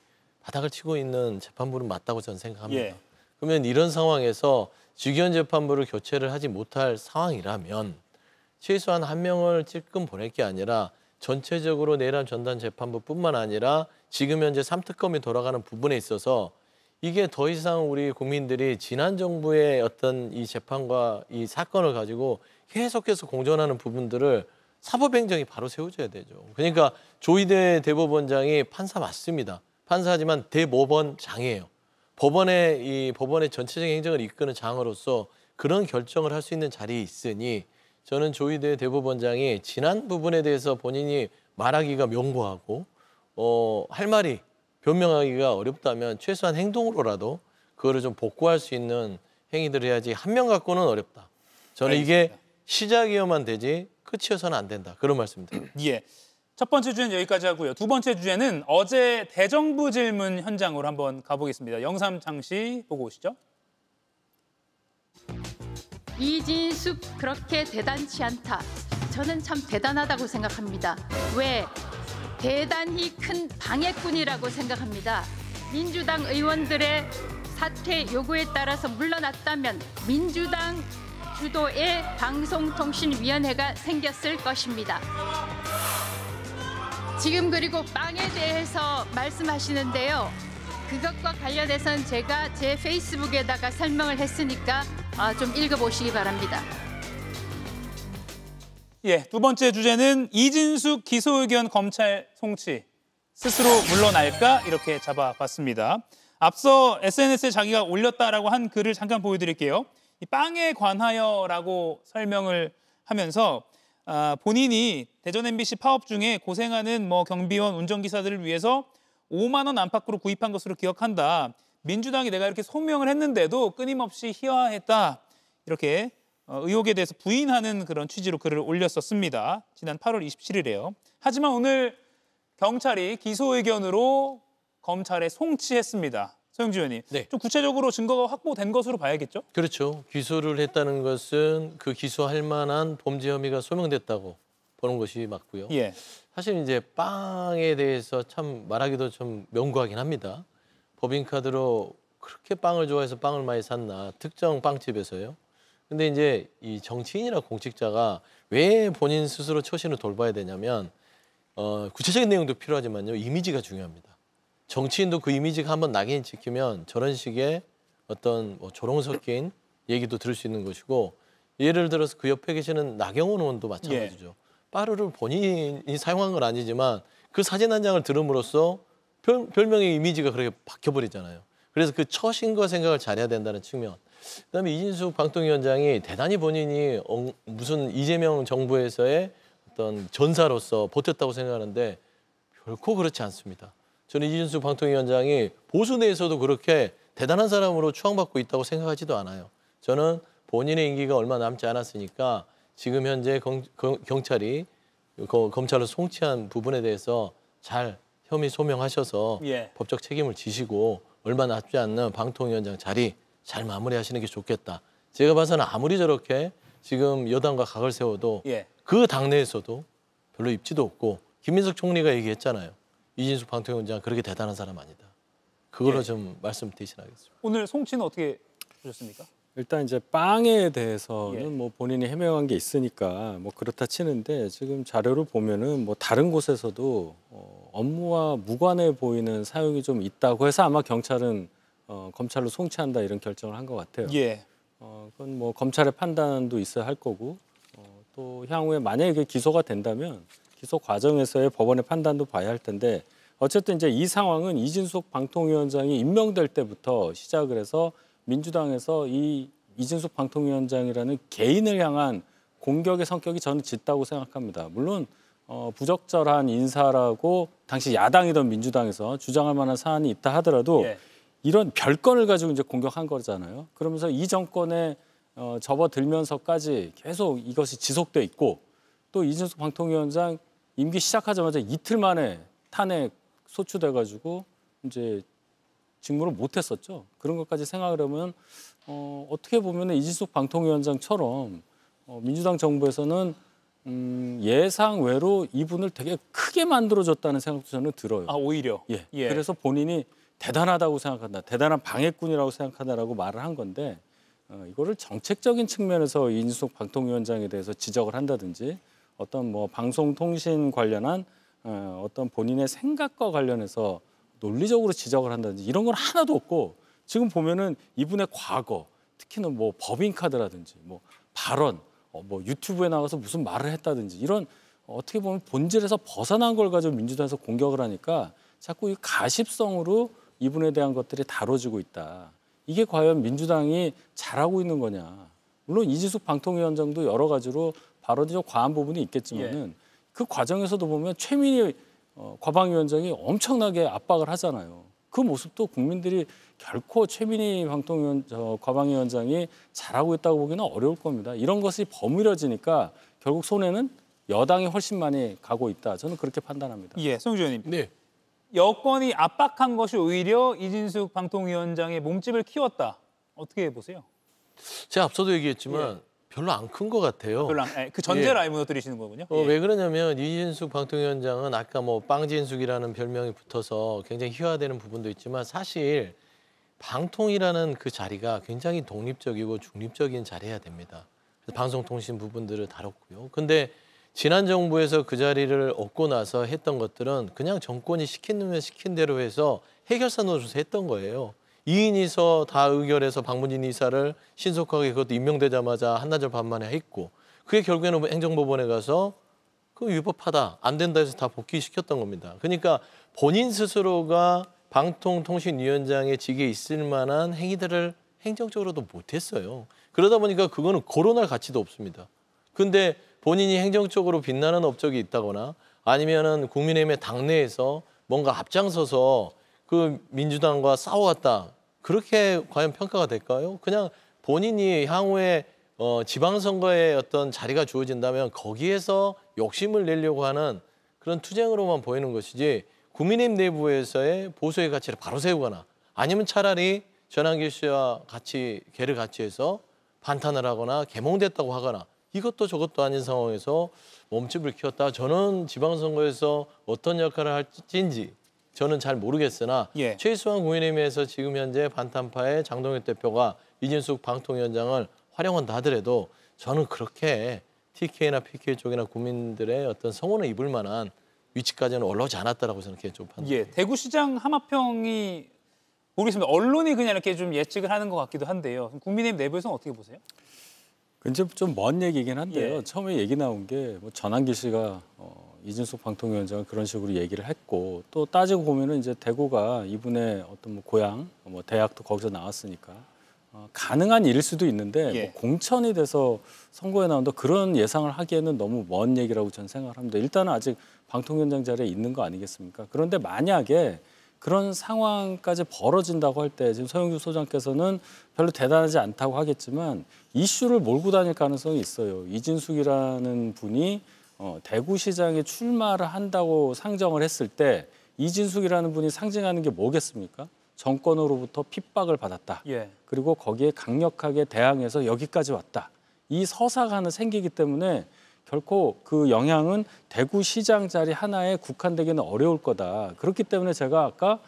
바닥을 치고 있는 재판부는 맞다고 저는 생각합니다. 그러면 이런 상황에서 지기현 재판부를 교체를 하지 못할 상황이라면 최소한 한 명을 찔끔 보낼 게 아니라 전체적으로 내란 전담 재판부뿐만 아니라 지금 현재 3특검이 돌아가는 부분에 있어서 이게 더 이상 우리 국민들이 지난 정부의 어떤 이 재판과 이 사건을 가지고 계속해서 공존하는 부분들을 사법행정이 바로 세워줘야 되죠. 그러니까 조희대 대법원장이 판사 맞습니다. 판사지만 대법원장이에요. 법원의 전체적인 행정을 이끄는 장으로서 그런 결정을 할 수 있는 자리에 있으니 저는 조희대 대법원장이 지난 부분에 대해서 본인이 말하기가 명고하고 할 말이 변명하기가 어렵다면 최소한 행동으로라도 그거를 좀 복구할 수 있는 행위들을 해야지 한 명 갖고는 어렵다. 저는 이게 시작이어만 되지 끝이어서는 안 된다. 그런 말씀입니다. 예. 첫 번째 주제는 여기까지 하고요. 두 번째 주제는 어제 대정부 질문 현장으로 한번 가보겠습니다. 영상 잠시 보고 오시죠. 이진숙 그렇게 대단치 않다. 저는 참 대단하다고 생각합니다. 왜? 대단히 큰 방해꾼이라고 생각합니다. 민주당 의원들의 사퇴 요구에 따라서 물러났다면 민주당 주도의 방송통신위원회가 생겼을 것입니다. 지금 그리고 빵에 대해서 말씀하시는데요. 그것과 관련해서는 제가 제 페이스북에다가 설명을 했으니까 좀 읽어보시기 바랍니다. 예, 두 번째 주제는 이진숙 기소 의견 검찰 송치. 스스로 물러날까? 이렇게 잡아봤습니다. 앞서 SNS에 자기가 올렸다라고 한 글을 잠깐 보여드릴게요. 이 빵에 관하여라고 설명을 하면서 본인이 대전 MBC 파업 중에 고생하는 경비원, 운전기사들을 위해서 5만 원 안팎으로 구입한 것으로 기억한다. 민주당이 내가 이렇게 소명을 했는데도 끊임없이 희화했다. 이렇게 의혹에 대해서 부인하는 그런 취지로 글을 올렸었습니다. 지난 8월 27일에요. 하지만 오늘 경찰이 기소 의견으로 검찰에 송치했습니다. 서영주 의원님, 네. 좀 구체적으로 증거가 확보된 것으로 봐야겠죠? 그렇죠. 기소를 했다는 것은 그 기소할 만한 범죄 혐의가 소명됐다고 보는 것이 맞고요. 예. 사실 이제 빵에 대해서 참 말하기도 좀 명구하긴 합니다. 법인카드로 그렇게 빵을 좋아해서 빵을 많이 샀나, 특정 빵집에서요. 근데 이제 이 정치인이나 공직자가 왜 본인 스스로 처신을 돌봐야 되냐면 구체적인 내용도 필요하지만요. 이미지가 중요합니다. 정치인도 그 이미지가 한번 낙인 찍히면 저런 식의 어떤 조롱 섞인 얘기도 들을 수 있는 것이고, 예를 들어서 그 옆에 계시는 나경원 의원도 마찬가지죠. 빠르를 본인이 사용한 건 아니지만 그 사진 한 장을 들음으로써 별명의 이미지가 그렇게 바뀌어버리잖아요. 그래서 그 처신과 생각을 잘해야 된다는 측면. 그다음에 이진숙 방통위원장이 대단히 본인이 무슨 이재명 정부에서의 어떤 전사로서 버텼다고 생각하는데 결코 그렇지 않습니다. 저는 이진숙 방통위원장이 보수 내에서도 그렇게 대단한 사람으로 추앙받고 있다고 생각하지도 않아요. 저는 본인의 임기가 얼마 남지 않았으니까 지금 현재 경찰이 검찰로 송치한 부분에 대해서 잘 혐의 소명하셔서 법적 책임을 지시고 얼마 남지 않는 방통위원장 자리 잘 마무리하시는 게 좋겠다. 제가 봐서는 아무리 저렇게 지금 여당과 각을 세워도 그 당내에서도 별로 입지도 없고, 김민석 총리가 얘기했잖아요. 이진숙 방통위원장 그렇게 대단한 사람 아니다. 그걸로 좀 말씀 대신하겠습니다. 오늘 송치는 어떻게 보셨습니까? 일단 이제 빵에 대해서는 뭐 본인이 해명한 게 있으니까 뭐 그렇다 치는데, 지금 자료를 보면은 뭐 다른 곳에서도 업무와 무관해 보이는 사용이 좀 있다고 해서 아마 경찰은 검찰로 송치한다 이런 결정을 한 것 같아요. 그건 뭐 검찰의 판단도 있어야 할 거고, 또 향후에 만약에 그게 기소가 된다면 기소 과정에서의 법원의 판단도 봐야 할 텐데, 어쨌든 이제 이 상황은 이진숙 방통위원장이 임명될 때부터 시작을 해서 민주당에서 이 이진숙 방통위원장이라는 개인을 향한 공격의 성격이 저는 짙다고 생각합니다. 물론 부적절한 인사라고 당시 야당이던 민주당에서 주장할 만한 사안이 있다 하더라도 이런 별건을 가지고 이제 공격한 거잖아요. 그러면서 이 정권에 접어들면서까지 계속 이것이 지속돼 있고, 또 이진숙 방통위원장 임기 시작하자마자 이틀 만에 탄핵 소추돼가지고 이제 직무를 못했었죠. 그런 것까지 생각을 하면 어떻게 보면 이진숙 방통위원장처럼 민주당 정부에서는 예상 외로 이분을 되게 크게 만들어줬다는 생각도 저는 들어요. 아, 오히려? 그래서 본인이 대단하다고 생각한다, 대단한 방해꾼이라고 생각한다라고 말을 한 건데, 이거를 정책적인 측면에서 이진숙 방통위원장에 대해서 지적을 한다든지, 어떤 뭐 방송통신 관련한 어떤 본인의 생각과 관련해서 논리적으로 지적을 한다든지 이런 건 하나도 없고, 지금 보면은 이분의 과거, 특히는 뭐 법인카드라든지 뭐 발언, 뭐 유튜브에 나가서 무슨 말을 했다든지, 이런 어떻게 보면 본질에서 벗어난 걸 가지고 민주당에서 공격을 하니까 자꾸 이 가십성으로 이분에 대한 것들이 다뤄지고 있다. 이게 과연 민주당이 잘하고 있는 거냐. 물론 이진숙 방통위원장도 여러 가지로 발언이 좀 과한 부분이 있겠지만은 그 과정에서도 보면 최민희 과방위원장이 엄청나게 압박을 하잖아요. 그 모습도 국민들이 결코 최민희 과방위원장이 잘하고 있다고 보기는 어려울 겁니다. 이런 것이 버무려지니까 결국 손해는 여당이 훨씬 많이 가고 있다. 저는 그렇게 판단합니다. 송주 의원님. 여권이 압박한 것이 오히려 이진숙 방통위원장의 몸집을 키웠다. 어떻게 보세요? 제가 앞서도 얘기했지만 별로 안 큰 것 같아요. 그 전제를 아예 무너뜨리시는 거군요. 왜 그러냐면 이진숙 방통위원장은 아까 뭐 빵진숙이라는 별명이 붙어서 굉장히 희화되는 부분도 있지만, 사실 방통이라는 그 자리가 굉장히 독립적이고 중립적인 자리여야 됩니다. 그래서 방송통신 부분들을 다뤘고요. 근데 지난 정부에서 그 자리를 얻고 나서 했던 것들은 그냥 정권이 시키면 시킨 대로 해서 해결사 노릇을 했던 거예요. 2인이서 다 의결해서 방문진 이사를 신속하게 그것도 임명되자마자 한나절 반 만에 했고, 그게 결국에는 행정법원에 가서 그 위법하다, 안 된다 해서 다 복귀시켰던 겁니다. 그러니까 본인 스스로가 방통통신위원장의 직에 있을 만한 행위들을 행정적으로도 못했어요. 그러다 보니까 그거는 거론할 가치도 없습니다. 근데 본인이 행정적으로 빛나는 업적이 있다거나 아니면은 국민의힘의 당내에서 뭔가 앞장서서 그 민주당과 싸워왔다, 그렇게 과연 평가가 될까요? 그냥 본인이 향후에 지방선거에 어떤 자리가 주어진다면 거기에서 욕심을 내려고 하는 그런 투쟁으로만 보이는 것이지 국민의힘 내부에서의 보수의 가치를 바로 세우거나 아니면 차라리 전환기 씨와 같이 개를 같이 해서 반탄을 하거나 개몽됐다고 하거나 이것도 저것도 아닌 상황에서 몸집을 키웠다. 저는 지방선거에서 어떤 역할을 할지인지 저는 잘 모르겠으나 최소한 국민의힘에서 지금 현재 반탄파의 장동혁 대표가 이진숙 방통위원장을 활용한다 하더라도 저는 그렇게 TK나 PK 쪽이나 국민들의 어떤 성원을 입을 만한 위치까지는 올라오지 않았다라고 저는 개인적으로 판단합니다. 대구시장 하마평이 모르겠습니다. 언론이 그냥 이렇게 좀 예측을 하는 것 같기도 한데요. 국민의힘 내부에서는 어떻게 보세요? 이제 좀 먼 얘기긴 한데요. 처음에 얘기 나온 게 뭐 전환기 씨가 이진숙 방통위원장을 그런 식으로 얘기를 했고 또 따지고 보면은 이제 대구가 이분의 어떤 뭐 고향, 뭐 대학도 거기서 나왔으니까 가능한 일일 수도 있는데 뭐 공천이 돼서 선거에 나온다 그런 예상을 하기에는 너무 먼 얘기라고 저는 생각을 합니다. 일단은 아직 방통위원장 자리에 있는 거 아니겠습니까? 그런데 만약에 그런 상황까지 벌어진다고 할 때 지금 서영주 소장께서는 별로 대단하지 않다고 하겠지만 이슈를 몰고 다닐 가능성이 있어요. 이진숙이라는 분이 대구시장에 출마를 한다고 상정을 했을 때 이진숙이라는 분이 상징하는 게 뭐겠습니까? 정권으로부터 핍박을 받았다. 그리고 거기에 강력하게 대항해서 여기까지 왔다. 이 서사가 하나 생기기 때문에 결코 그 영향은 대구시장 자리 하나에 국한되기는 어려울 거다. 그렇기 때문에 제가 아까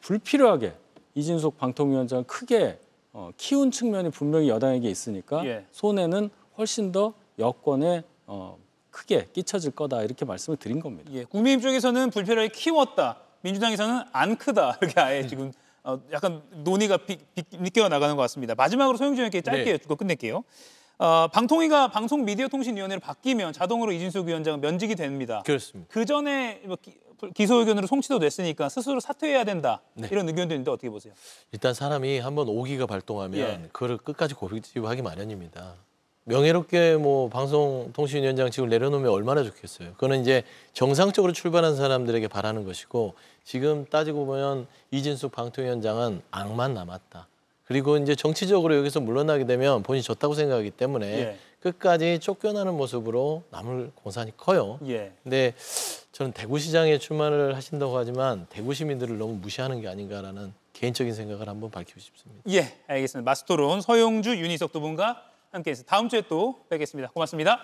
불필요하게 이진숙 방통위원장을 크게 키운 측면이 분명히 여당에게 있으니까 손해는 훨씬 더 여권에 크게 끼쳐질 거다. 이렇게 말씀을 드린 겁니다. 국민의힘 쪽에서는 불필요하게 키웠다. 민주당에서는 안 크다. 이렇게 아예 지금 약간 논의가 비껴 나가는 것 같습니다. 마지막으로 소영주 의원께 짧게 여쭙고 끝낼게요. 방통위가 방송미디어통신위원회로 바뀌면 자동으로 이진숙 위원장은 면직이 됩니다. 그렇습니다. 그 전에 기소 의견으로 송치도 됐으니까 스스로 사퇴해야 된다. 이런 의견도 있는데 어떻게 보세요? 일단 사람이 한번 오기가 발동하면 그걸 끝까지 고집하기 마련입니다. 명예롭게 뭐 방송통신위원장 직을 내려놓으면 얼마나 좋겠어요. 그거는 이제 정상적으로 출발한 사람들에게 바라는 것이고 지금 따지고 보면 이진숙 방통위원장은 악만 남았다. 그리고 이제 정치적으로 여기서 물러나게 되면 본인이 졌다고 생각하기 때문에 끝까지 쫓겨나는 모습으로 남을 공산이 커요. 근데 저는 대구시장에 출마를 하신다고 하지만 대구 시민들을 너무 무시하는 게 아닌가라는 개인적인 생각을 한번 밝히고 싶습니다. 알겠습니다. 마스토론 서용주, 윤희석 두 분과 함께했습니다. 다음 주에 또 뵙겠습니다. 고맙습니다.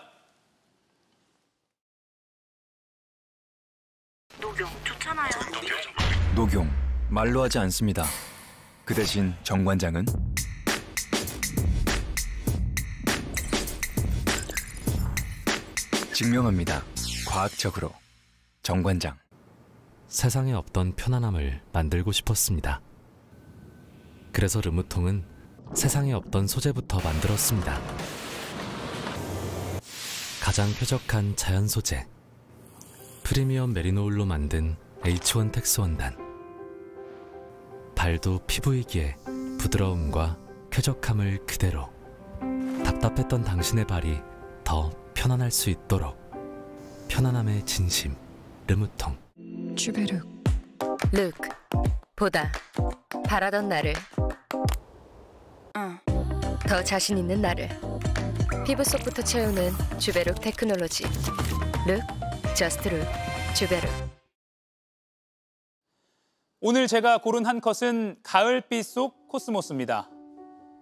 녹용 좋잖아요. 녹용 말로 하지 않습니다. 그 대신 정관장은 증명합니다. 과학적으로. 정관장. 세상에 없던 편안함을 만들고 싶었습니다. 그래서 르무통은 세상에 없던 소재부터 만들었습니다. 가장 쾌적한 자연 소재. 프리미엄 메리노울로 만든 H1 텍스 원단. 발도 피부이기에 부드러움과 쾌적함을 그대로. 답답했던 당신의 발이 더 편안할 수 있도록. 편안함의 진심, 르무통. 주베르. 룩. 보다. 바라던 나를. 더 자신 있는 나를. 피부 속부터 채우는 주베룩 테크놀로지. 룩. 저스트 룩. 주베룩. 오늘 제가 고른 한 컷은 가을빛 속 코스모스입니다.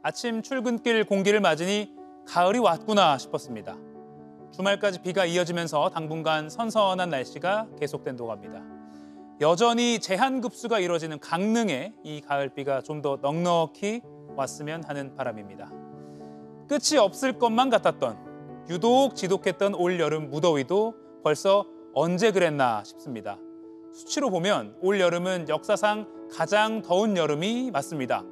아침 출근길 공기를 맞으니 가을이 왔구나 싶었습니다. 주말까지 비가 이어지면서 당분간 선선한 날씨가 계속된다고 합니다. 여전히 제한급수가 이루어지는 강릉에 이 가을비가 좀 더 넉넉히 왔으면 하는 바람입니다. 끝이 없을 것만 같았던 유독 지독했던 올여름 무더위도 벌써 언제 그랬나 싶습니다. 수치로 보면 올여름은 역사상 가장 더운 여름이 맞습니다.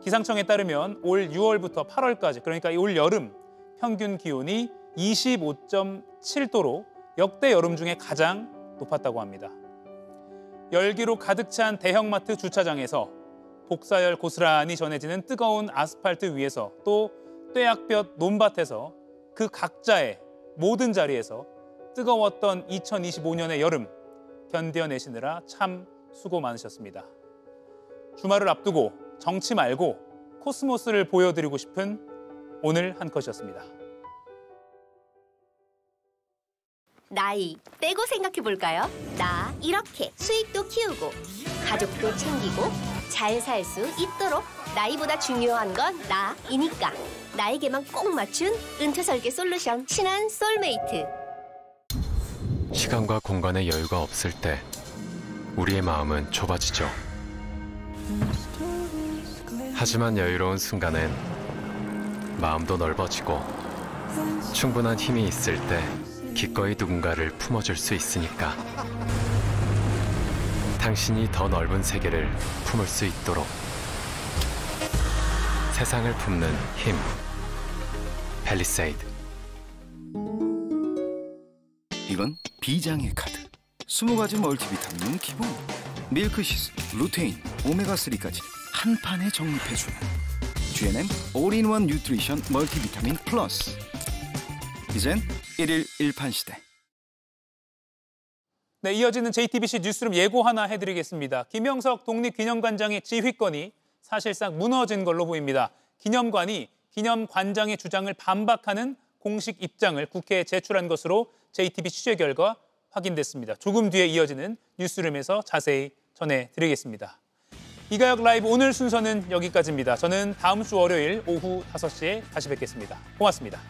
기상청에 따르면 올 6월부터 8월까지 그러니까 올여름 평균 기온이 25.7도로 역대 여름 중에 가장 높았다고 합니다. 열기로 가득 찬 대형마트 주차장에서 복사열 고스란히 전해지는 뜨거운 아스팔트 위에서 또 떼약볕 논밭에서 그 각자의 모든 자리에서 뜨거웠던 2025년의 여름 견뎌내시느라 참 수고 많으셨습니다. 주말을 앞두고 정치 말고 코스모스를 보여드리고 싶은 오늘 한 컷이었습니다. 나이 빼고 생각해볼까요? 나 이렇게 수익도 키우고 가족도 챙기고 잘 살 수 있도록 나이보다 중요한 건 나이니까 나에게만 꼭 맞춘 은퇴설계 솔루션 신한 솔메이트. 시간과 공간의 여유가 없을 때 우리의 마음은 좁아지죠. 하지만 여유로운 순간엔 마음도 넓어지고 충분한 힘이 있을 때 기꺼이 누군가를 품어줄 수 있으니까. 당신이 더 넓은 세계를 품을 수 있도록 세상을 품는 힘. 팰리세이드. 이건 비장의 카드. 20가지 멀티비타민은 기본. 밀크시스, 루테인, 오메가3까지 한 판에 정립해주는 GNM 올인원 뉴트리션 멀티비타민 플러스. 이젠 1일 1판 시대. 네, 이어지는 JTBC 뉴스룸 예고 하나 해드리겠습니다. 김영석 독립기념관장의 지휘권이 사실상 무너진 걸로 보입니다. 기념관이 기념관장의 주장을 반박하는 공식 입장을 국회에 제출한 것으로 JTBC 취재 결과 확인됐습니다. 조금 뒤에 이어지는 뉴스룸에서 자세히 전해드리겠습니다. 이가혁 라이브 오늘 순서는 여기까지입니다. 저는 다음 주 월요일 오후 5시에 다시 뵙겠습니다. 고맙습니다.